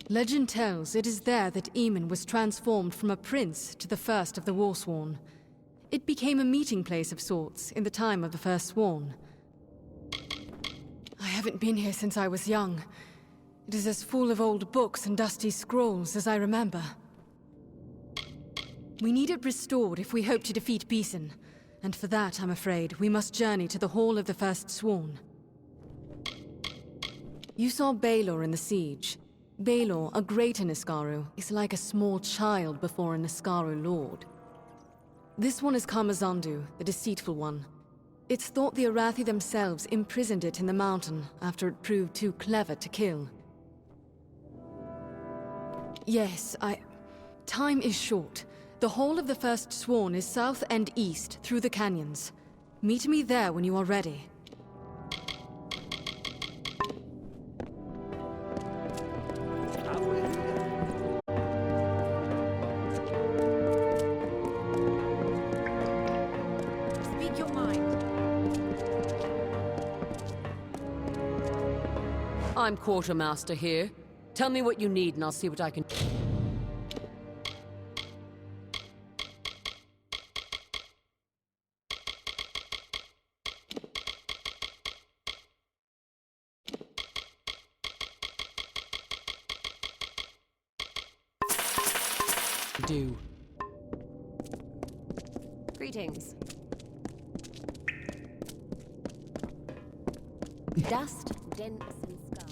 Legend tells it is there that Eamon was transformed from a prince to the first of the Warsworn. It became a meeting place of sorts in the time of the First Sworn. I haven't been here since I was young. It is as full of old books and dusty scrolls as I remember. We need it restored if we hope to defeat Beeson. And for that, I'm afraid, we must journey to the Hall of the First Sworn. You saw Baelor in the siege. Baelor, a greater Niskaru, is like a small child before a Niskaru lord. This one is Kamazandu, the deceitful one. It's thought the Arathi themselves imprisoned it in the mountain after it proved too clever to kill. Yes, time is short. The Hall of the First Sworn is south and east through the canyons. Meet me there when you are ready. Speak your mind. I'm Quartermaster here. Tell me what you need and I'll see what I can... do. Greetings. Dust, dents, and scars.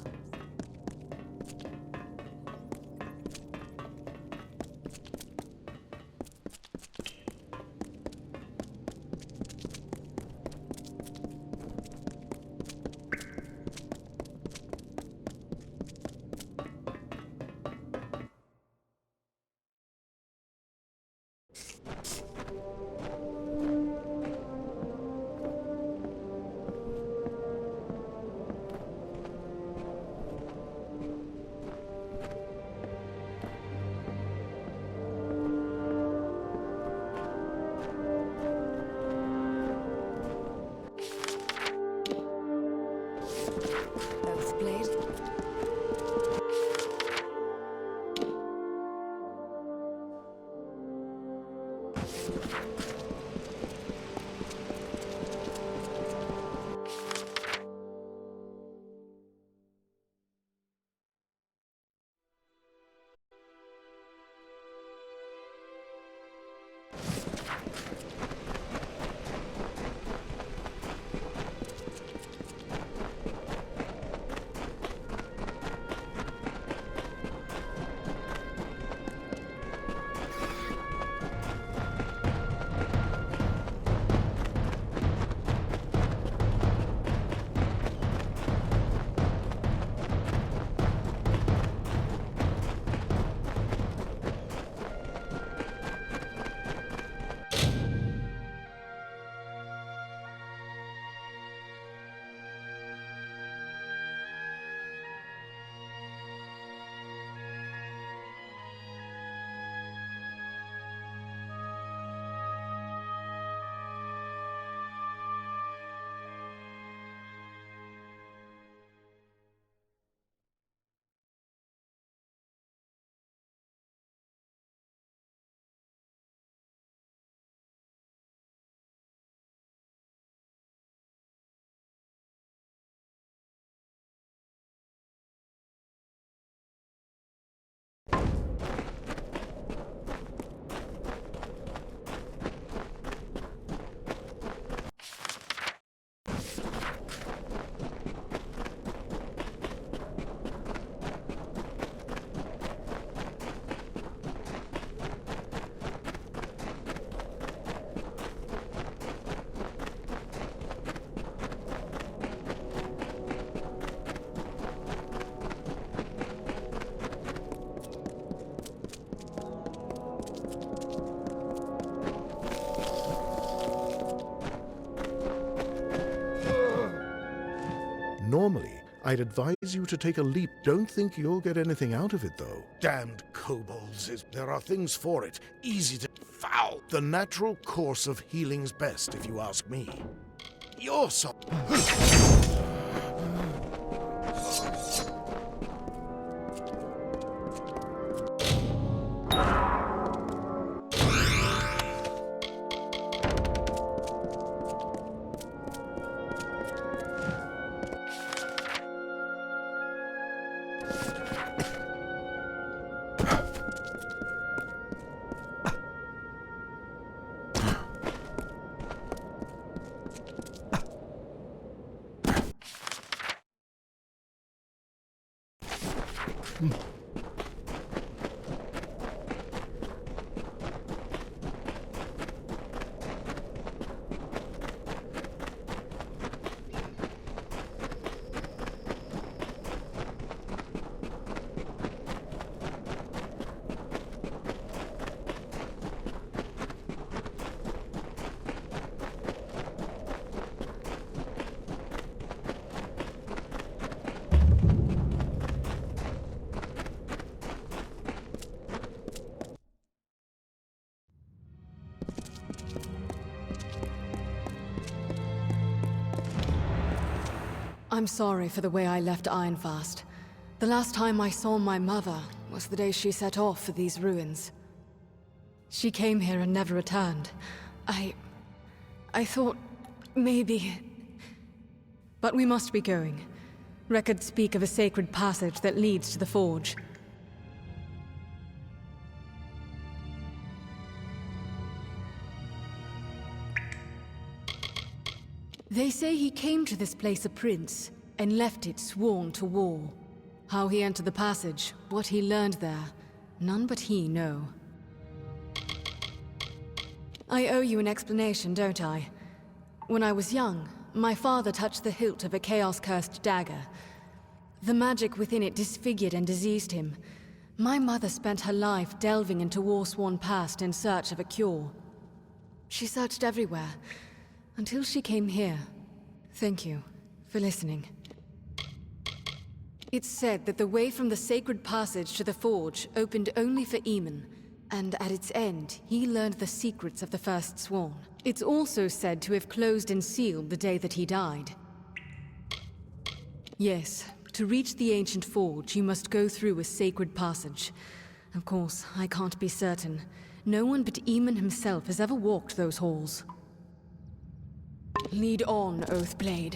Normally, I'd advise you to take a leap. Don't think you'll get anything out of it, though. Damned kobolds. There are things for it. Easy to... Foul! The natural course of healing's best, if you ask me. You're so... I'm sorry for the way I left Ironfast. The last time I saw my mother was the day she set off for these ruins. She came here and never returned. I thought maybe... But we must be going. Records speak of a sacred passage that leads to the forge. They say he came to this place a prince, and left it sworn to war. How he entered the passage, what he learned there, none but he know. I owe you an explanation, don't I? When I was young, my father touched the hilt of a chaos-cursed dagger. The magic within it disfigured and diseased him. My mother spent her life delving into Warsworn past in search of a cure. She searched everywhere, until she came here. Thank you for listening. It's said that the way from the sacred passage to the forge opened only for Eamon, and at its end, he learned the secrets of the First Sworn. It's also said to have closed and sealed the day that he died. Yes, to reach the ancient forge, you must go through a sacred passage. Of course, I can't be certain. No one but Eamon himself has ever walked those halls. Lead on, Oathblade.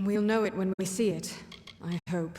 We'll know it when we see it, I hope.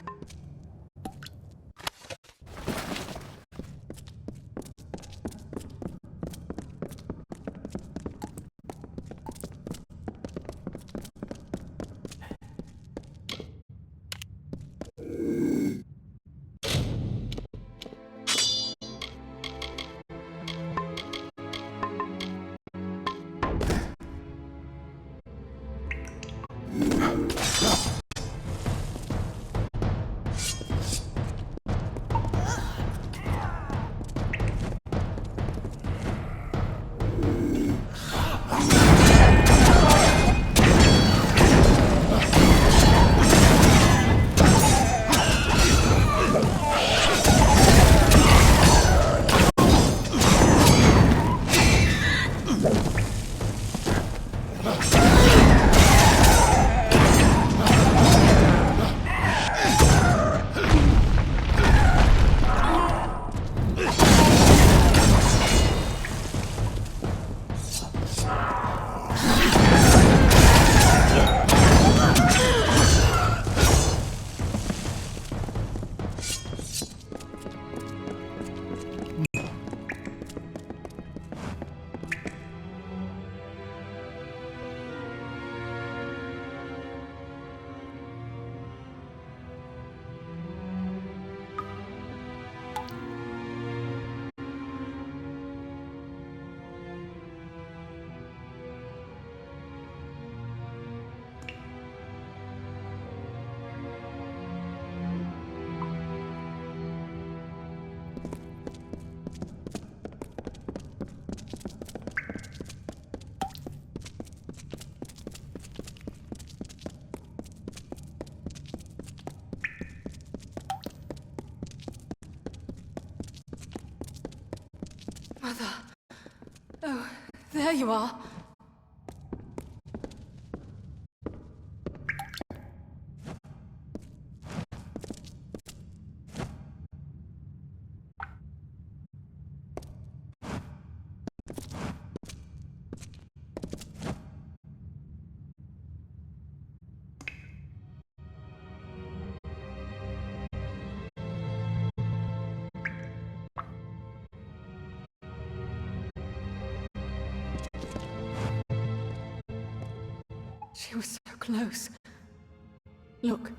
Mother. Oh, there you are. She was so close. Look,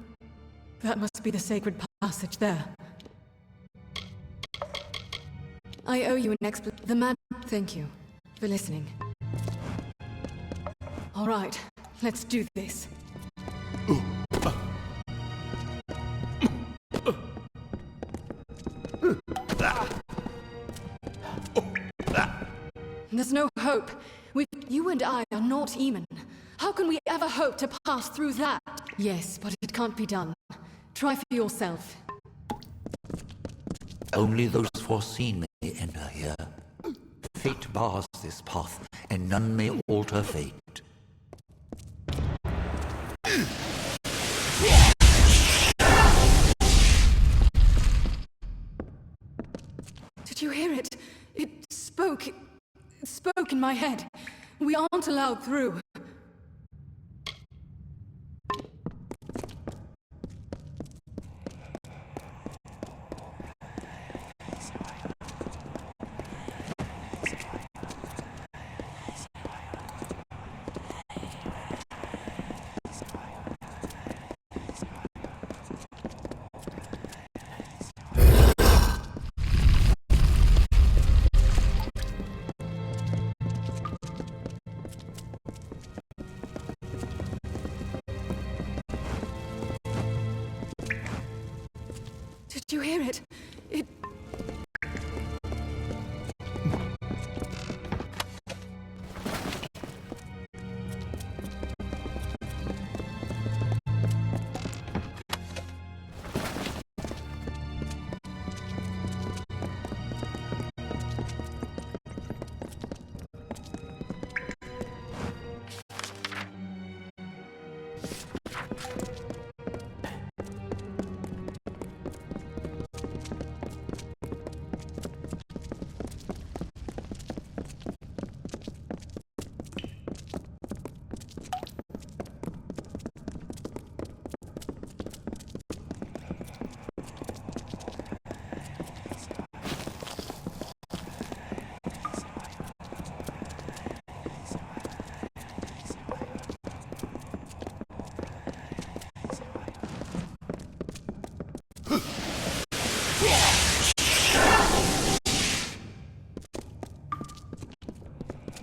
that must be the sacred passage there. I owe you an explanation. The man. Thank you for listening. All right, let's do this. There's no hope. You and I are not Eamon. How can we ever hope to pass through that? Yes, but it can't be done. Try for yourself. Only those foreseen may enter here. Fate bars this path, and none may alter fate. Did you hear it? It spoke in my head. We aren't allowed through. Did you hear it? It...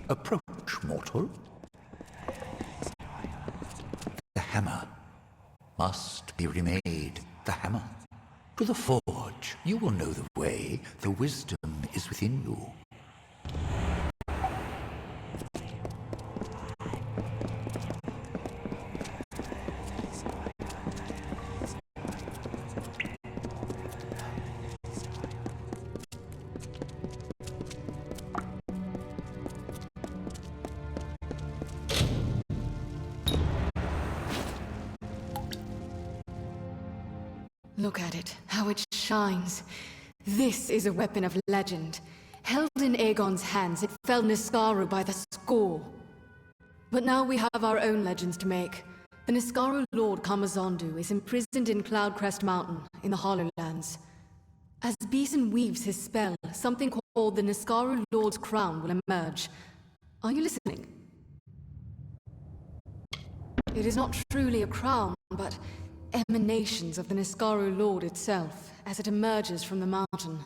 Approach, mortal. The hammer must be remade. The hammer. To the forge. You will know the way. The wisdom is within you. Look at it, how it shines. This is a weapon of legend. Held in Aegon's hands, it felled Niskaru by the score. But now we have our own legends to make. The Niskaru Lord Kamazondu is imprisoned in Cloudcrest Mountain, in the Hollowlands. As Beeson weaves his spell, something called the Niskaru Lord's Crown will emerge. Are you listening? It is not truly a crown, but emanations of the Niskaru Lord itself, as it emerges from the mountain.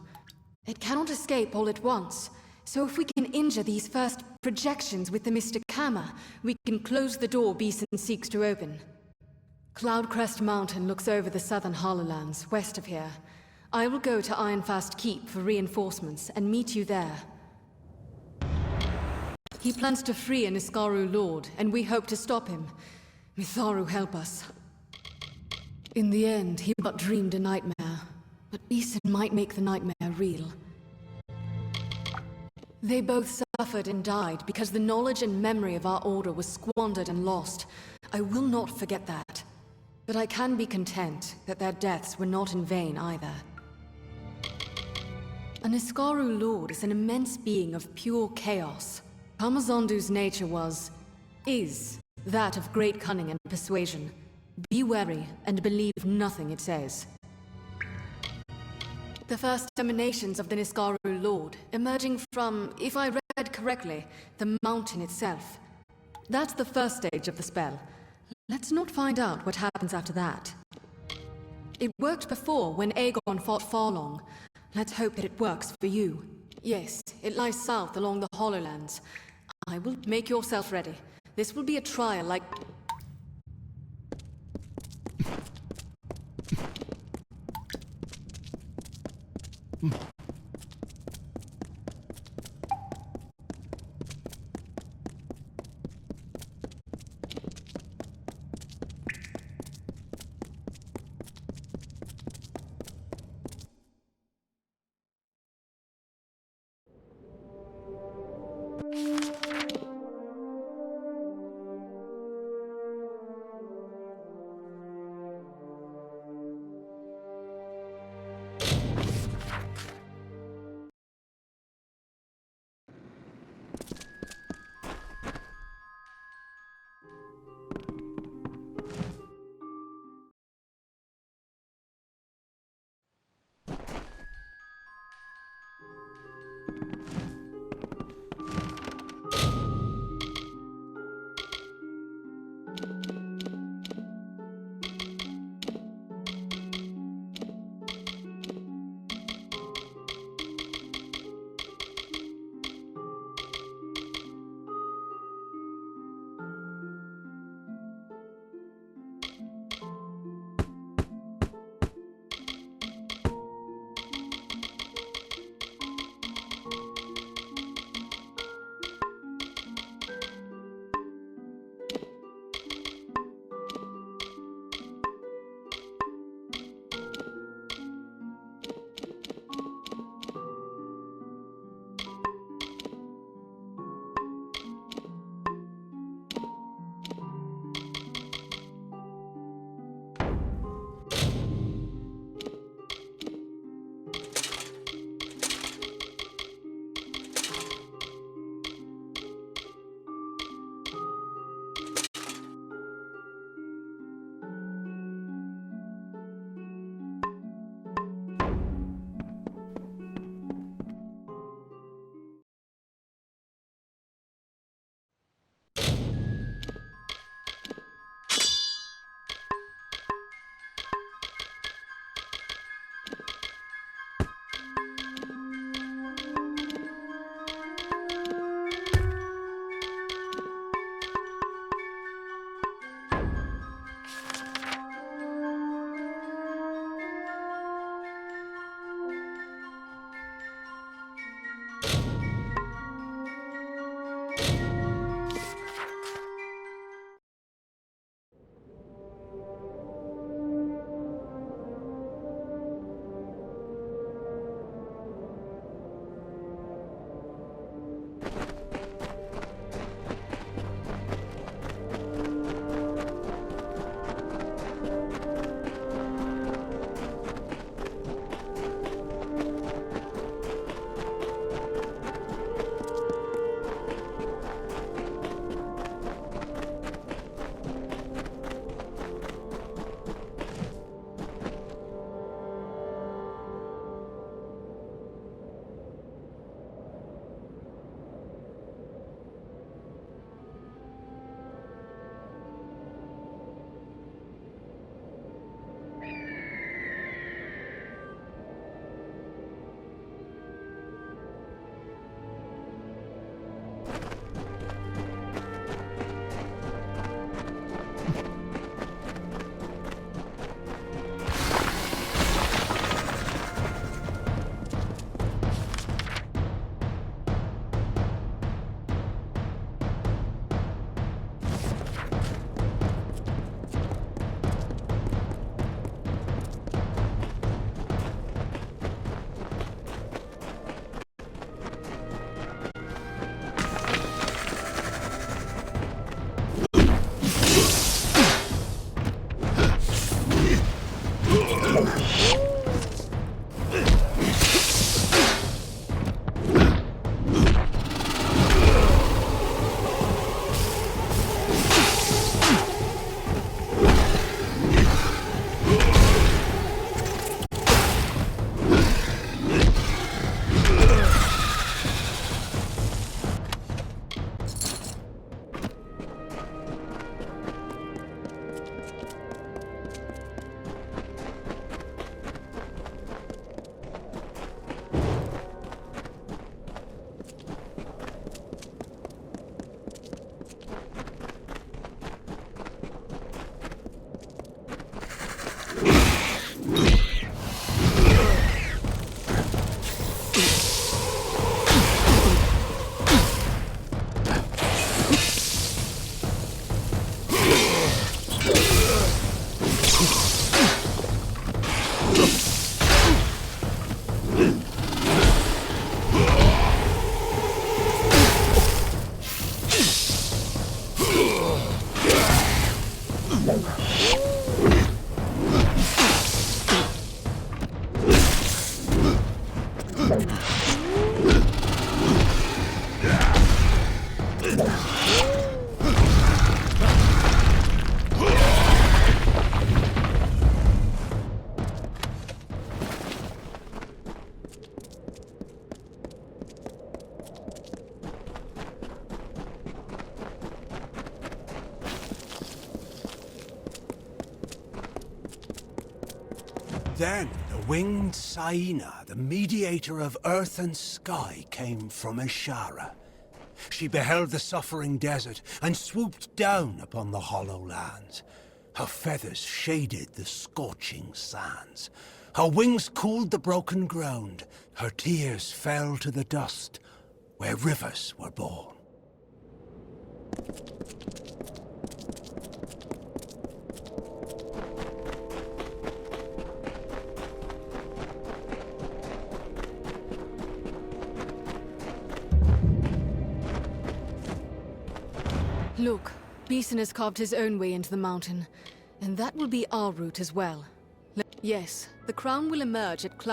It cannot escape all at once, so if we can injure these first projections with the Mystic Hammer, we can close the door Beeson seeks to open. Cloudcrest Mountain looks over the southern Hollowlands, west of here. I will go to Ironfast Keep for reinforcements and meet you there. He plans to free a Niskaru Lord, and we hope to stop him. Mitharu help us. In the end, he but dreamed a nightmare, but Beeson might make the nightmare real. They both suffered and died because the knowledge and memory of our order was squandered and lost. I will not forget that. But I can be content that their deaths were not in vain either. A Niskaru Lord is an immense being of pure chaos. Kamazondu's nature is, that of great cunning and persuasion. Be wary and believe nothing it says. The first emanations of the Niskaru Lord, emerging from, if I read correctly, the mountain itself. That's the first stage of the spell. Let's not find out what happens after that. It worked before when Aegon fought Farlong. Let's hope that it works for you. Yes, it lies south along the Hollowlands. I will make yourself ready. This will be a trial like... Then the winged Saina, the mediator of earth and sky, came from Ishara. She beheld the suffering desert and swooped down upon the hollow lands. Her feathers shaded the scorching sands. Her wings cooled the broken ground. Her tears fell to the dust where rivers were born. Look, Beeson has carved his own way into the mountain, and that will be our route as well. Yes, the crown will emerge at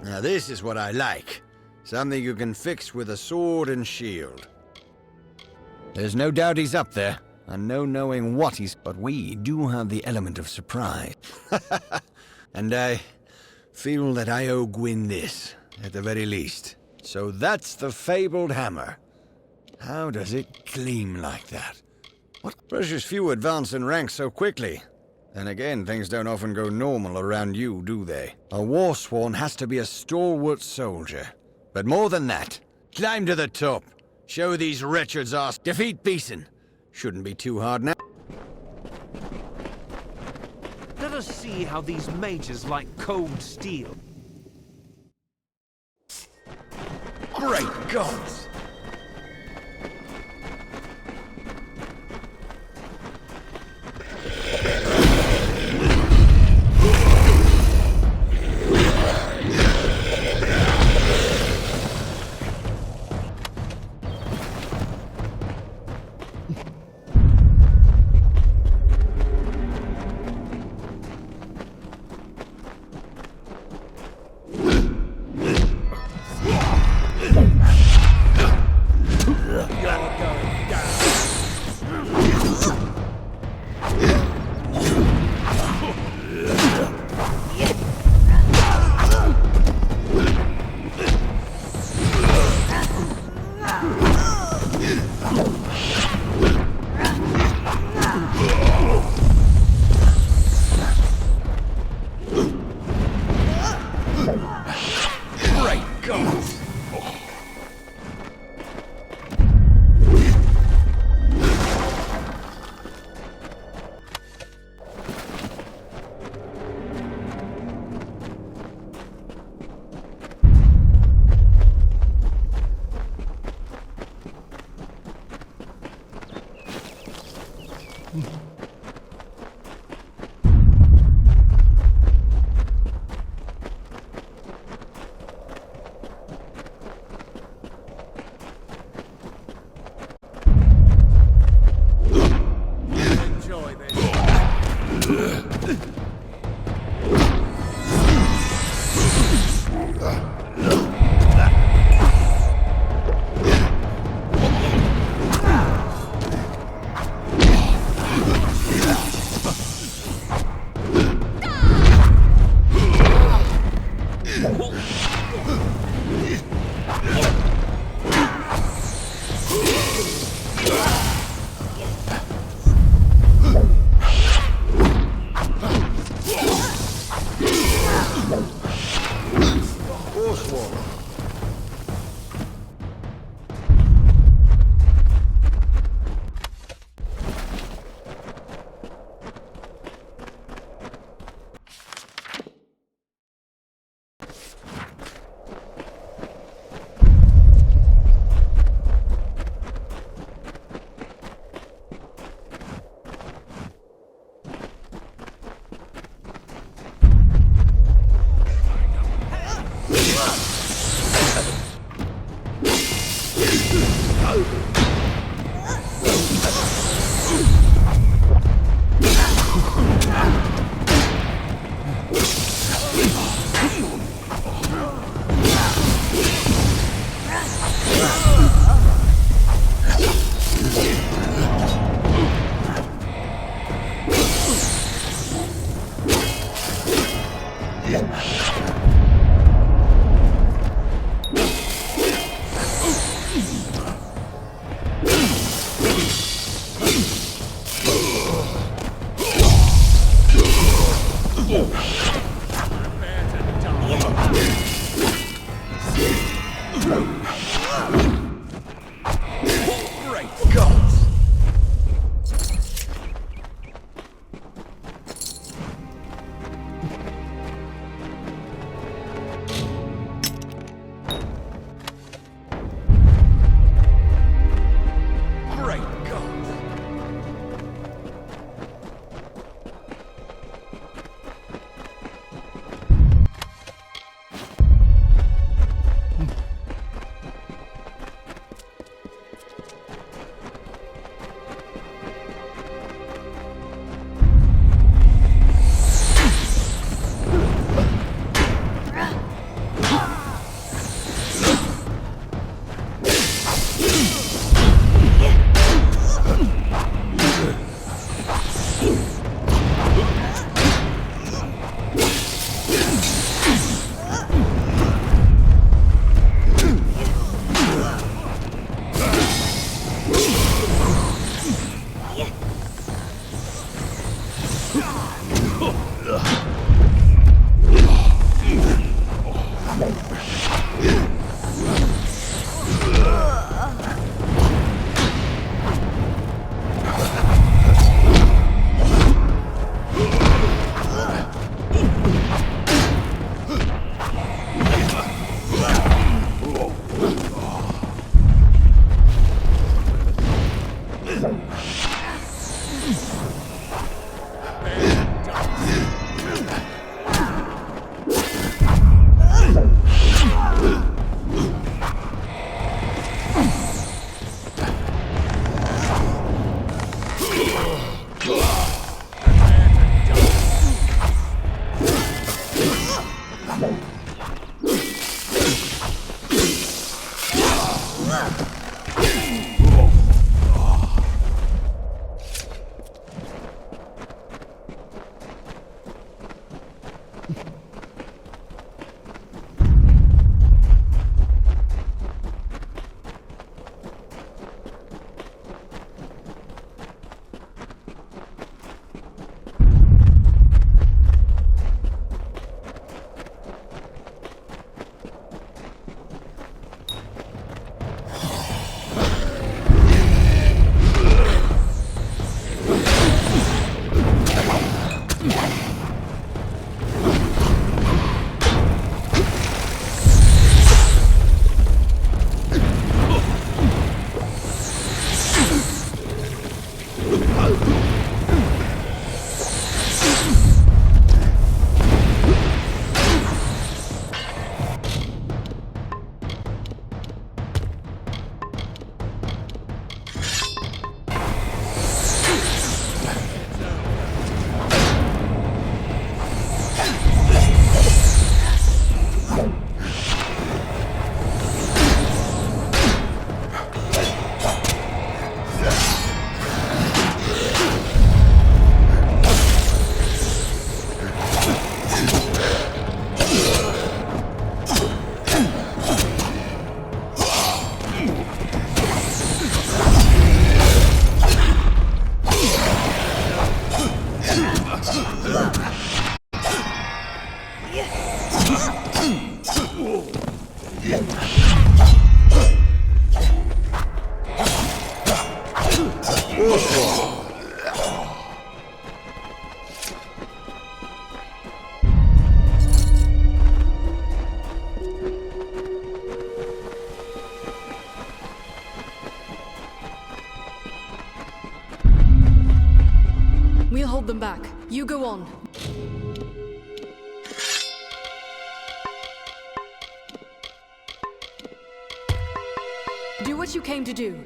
Now this is what I like. Something you can fix with a sword and shield. There's no doubt he's up there, and no knowing what he's... But we do have the element of surprise. And I feel that I owe Gwyn this, at the very least. So that's the fabled hammer. How does it gleam like that? What precious few advance in rank so quickly. And again, things don't often go normal around you, do they? A Warsworn has to be a stalwart soldier. But more than that, climb to the top. Show these wretches our... Defeat Beeson. Shouldn't be too hard now. Let us see how these mages like cold steel. Great gods! Great gods! Great gods! We'll hold them back. You go on. Do what you came to do.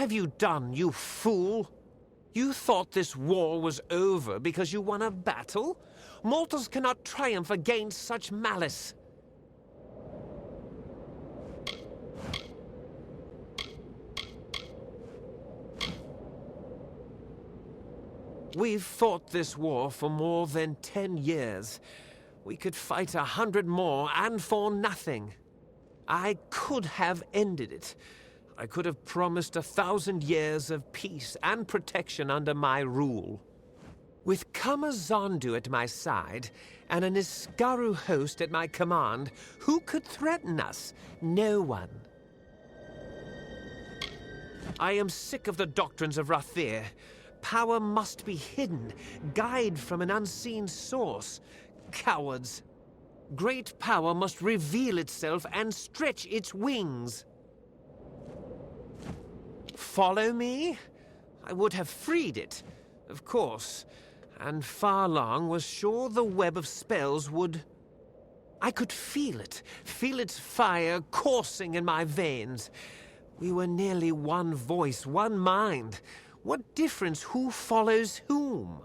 have you done, you fool? You thought this war was over because you won a battle? Mortals cannot triumph against such malice. We've fought this war for more than 10 years. We could fight 100 more, and for nothing. I could have ended it. I could have promised 1,000 years of peace and protection under my rule. With Kamazandu at my side, and an Iskaru host at my command, who could threaten us? No one. I am sick of the doctrines of Rathir. Power must be hidden, guide from an unseen source. Cowards. Great power must reveal itself and stretch its wings. Follow me? I would have freed it, of course, and Farlong was sure the web of spells would... I could feel its fire coursing in my veins. We were nearly one voice, one mind. What difference who follows whom?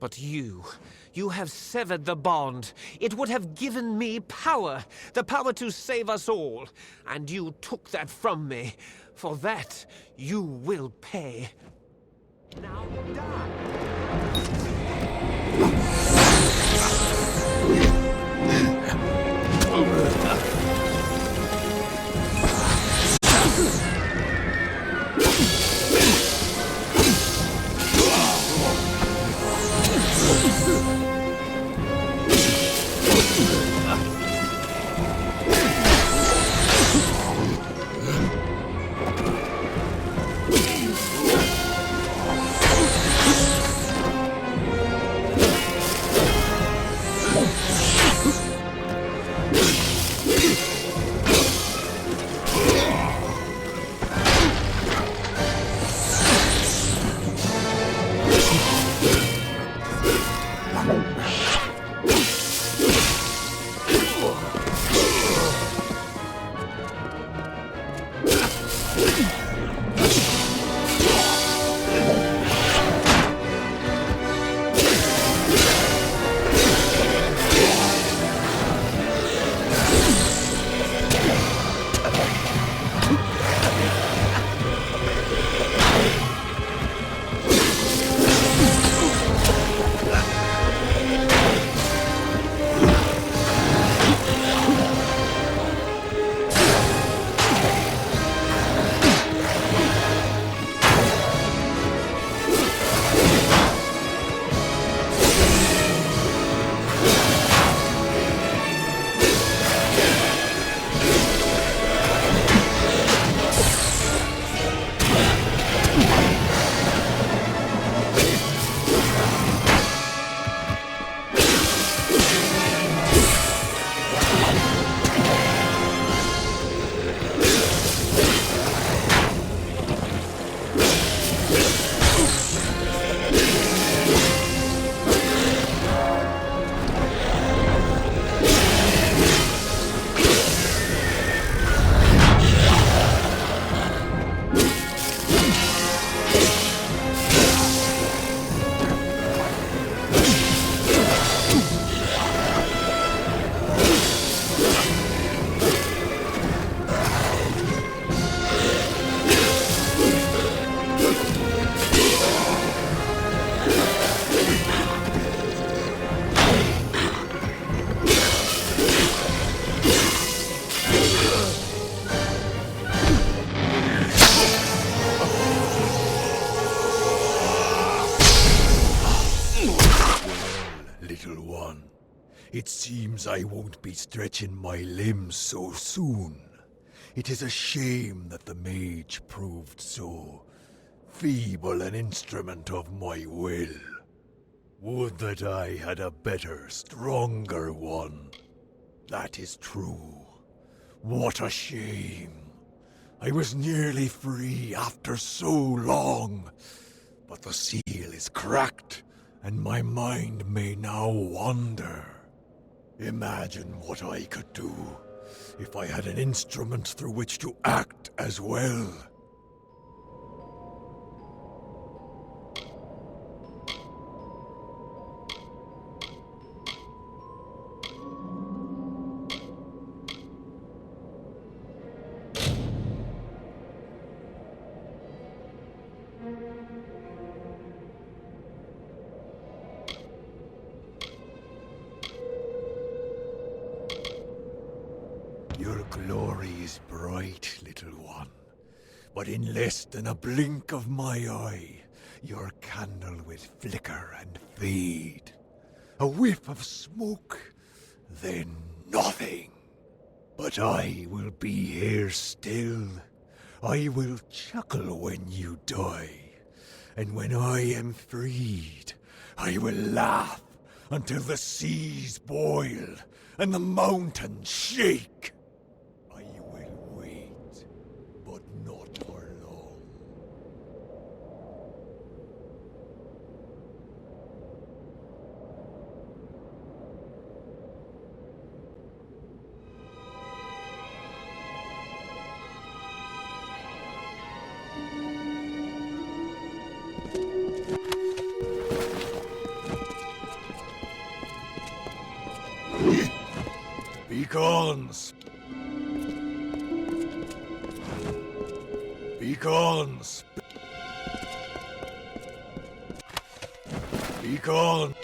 But you have severed the bond. It would have given me power, the power to save us all. And you took that from me. For that, you will pay. Now It seems I won't be stretching my limbs so soon. It is a shame that the mage proved so feeble an instrument of my will. Would that I had a better, stronger one. That is true. What a shame. I was nearly free after so long. But the seal is cracked, and my mind may now wander. Imagine what I could do if I had an instrument through which to act as well. glory is bright, little one. But in less than a blink of my eye, your candle will flicker and fade. A whiff of smoke, then nothing. But I will be here still. I will chuckle when you die. And when I am freed, I will laugh until the seas boil and the mountains shake. I will wait, but not for long. Begone! Begone! Begone!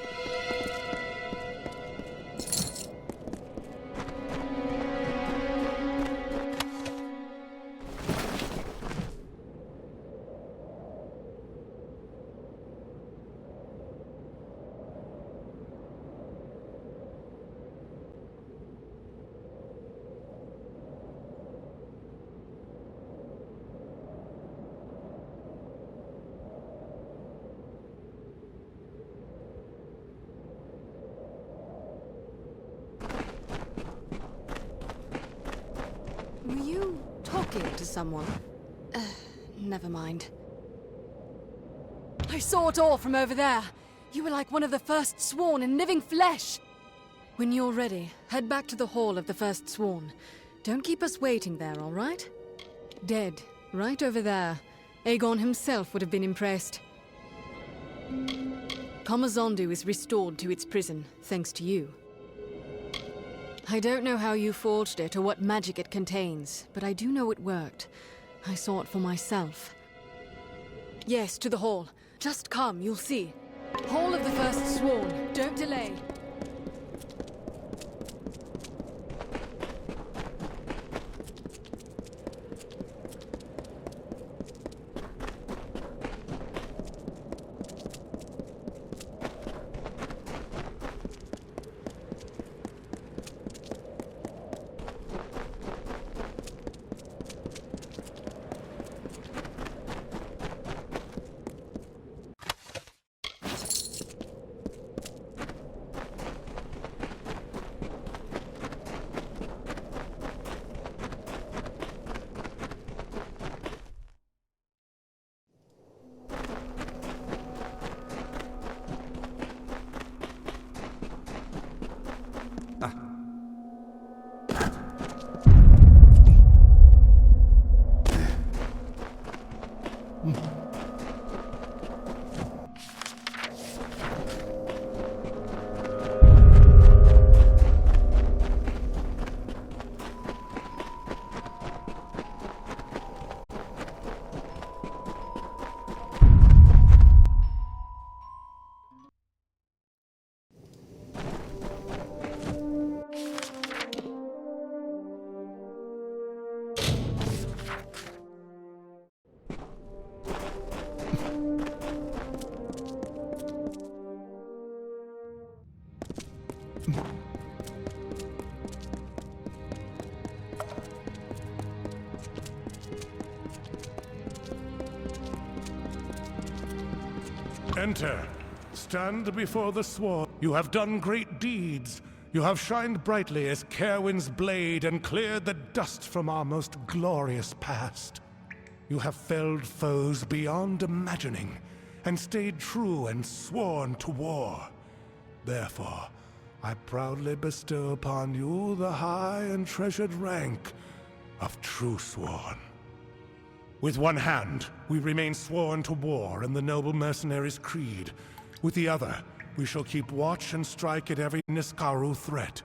Were you talking to someone? Never mind. I saw it all from over there. You were like one of the first Sworn in living flesh. When you're ready, head back to the Hall of the First Sworn. Don't keep us waiting there, all right? Dead, right over there. Aegon himself would have been impressed. Comazondu is restored to its prison, thanks to you. I don't know how you forged it or what magic it contains, but I do know it worked. I saw it for myself. Yes, to the hall. Just come, you'll see. Hall of the First Sworn. Don't delay. Enter. Stand before the Sworn. You have done great deeds. You have shined brightly as Caerwyn's blade and cleared the dust from our most glorious past. You have felled foes beyond imagining, and stayed true and sworn to war. Therefore, I proudly bestow upon you the high and treasured rank of True Sworn. With one hand, we remain sworn to war and the noble mercenary's creed. With the other, we shall keep watch and strike at every Niskaru threat.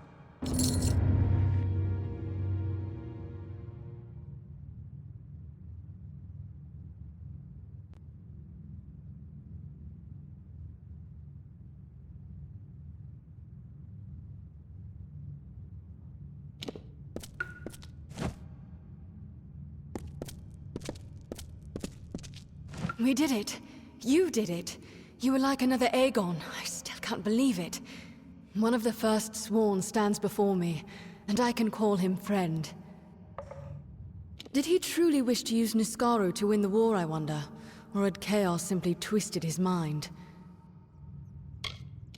We did it. You did it. You were like another Aegon. I still can't believe it. One of the first sworn stands before me, and I can call him friend. Did he truly wish to use Niskaru to win the war, I wonder? Or had Chaos simply twisted his mind?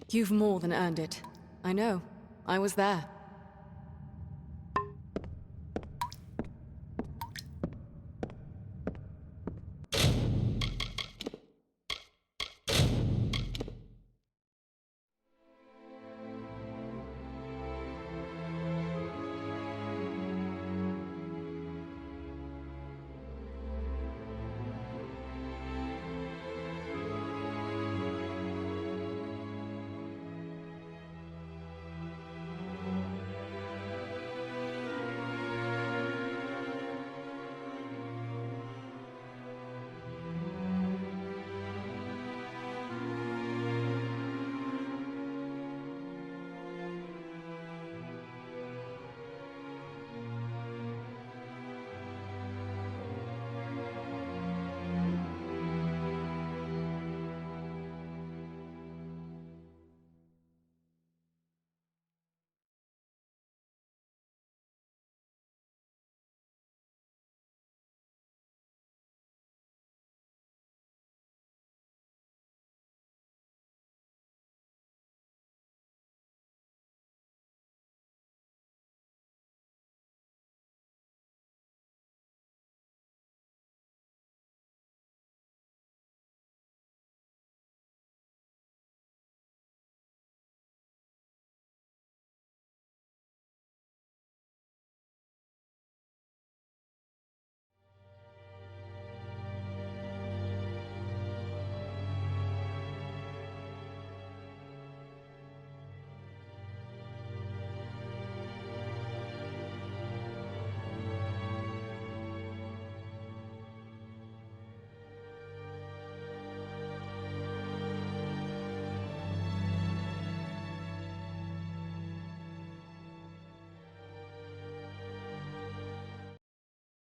You've more than earned it. I know. I was there.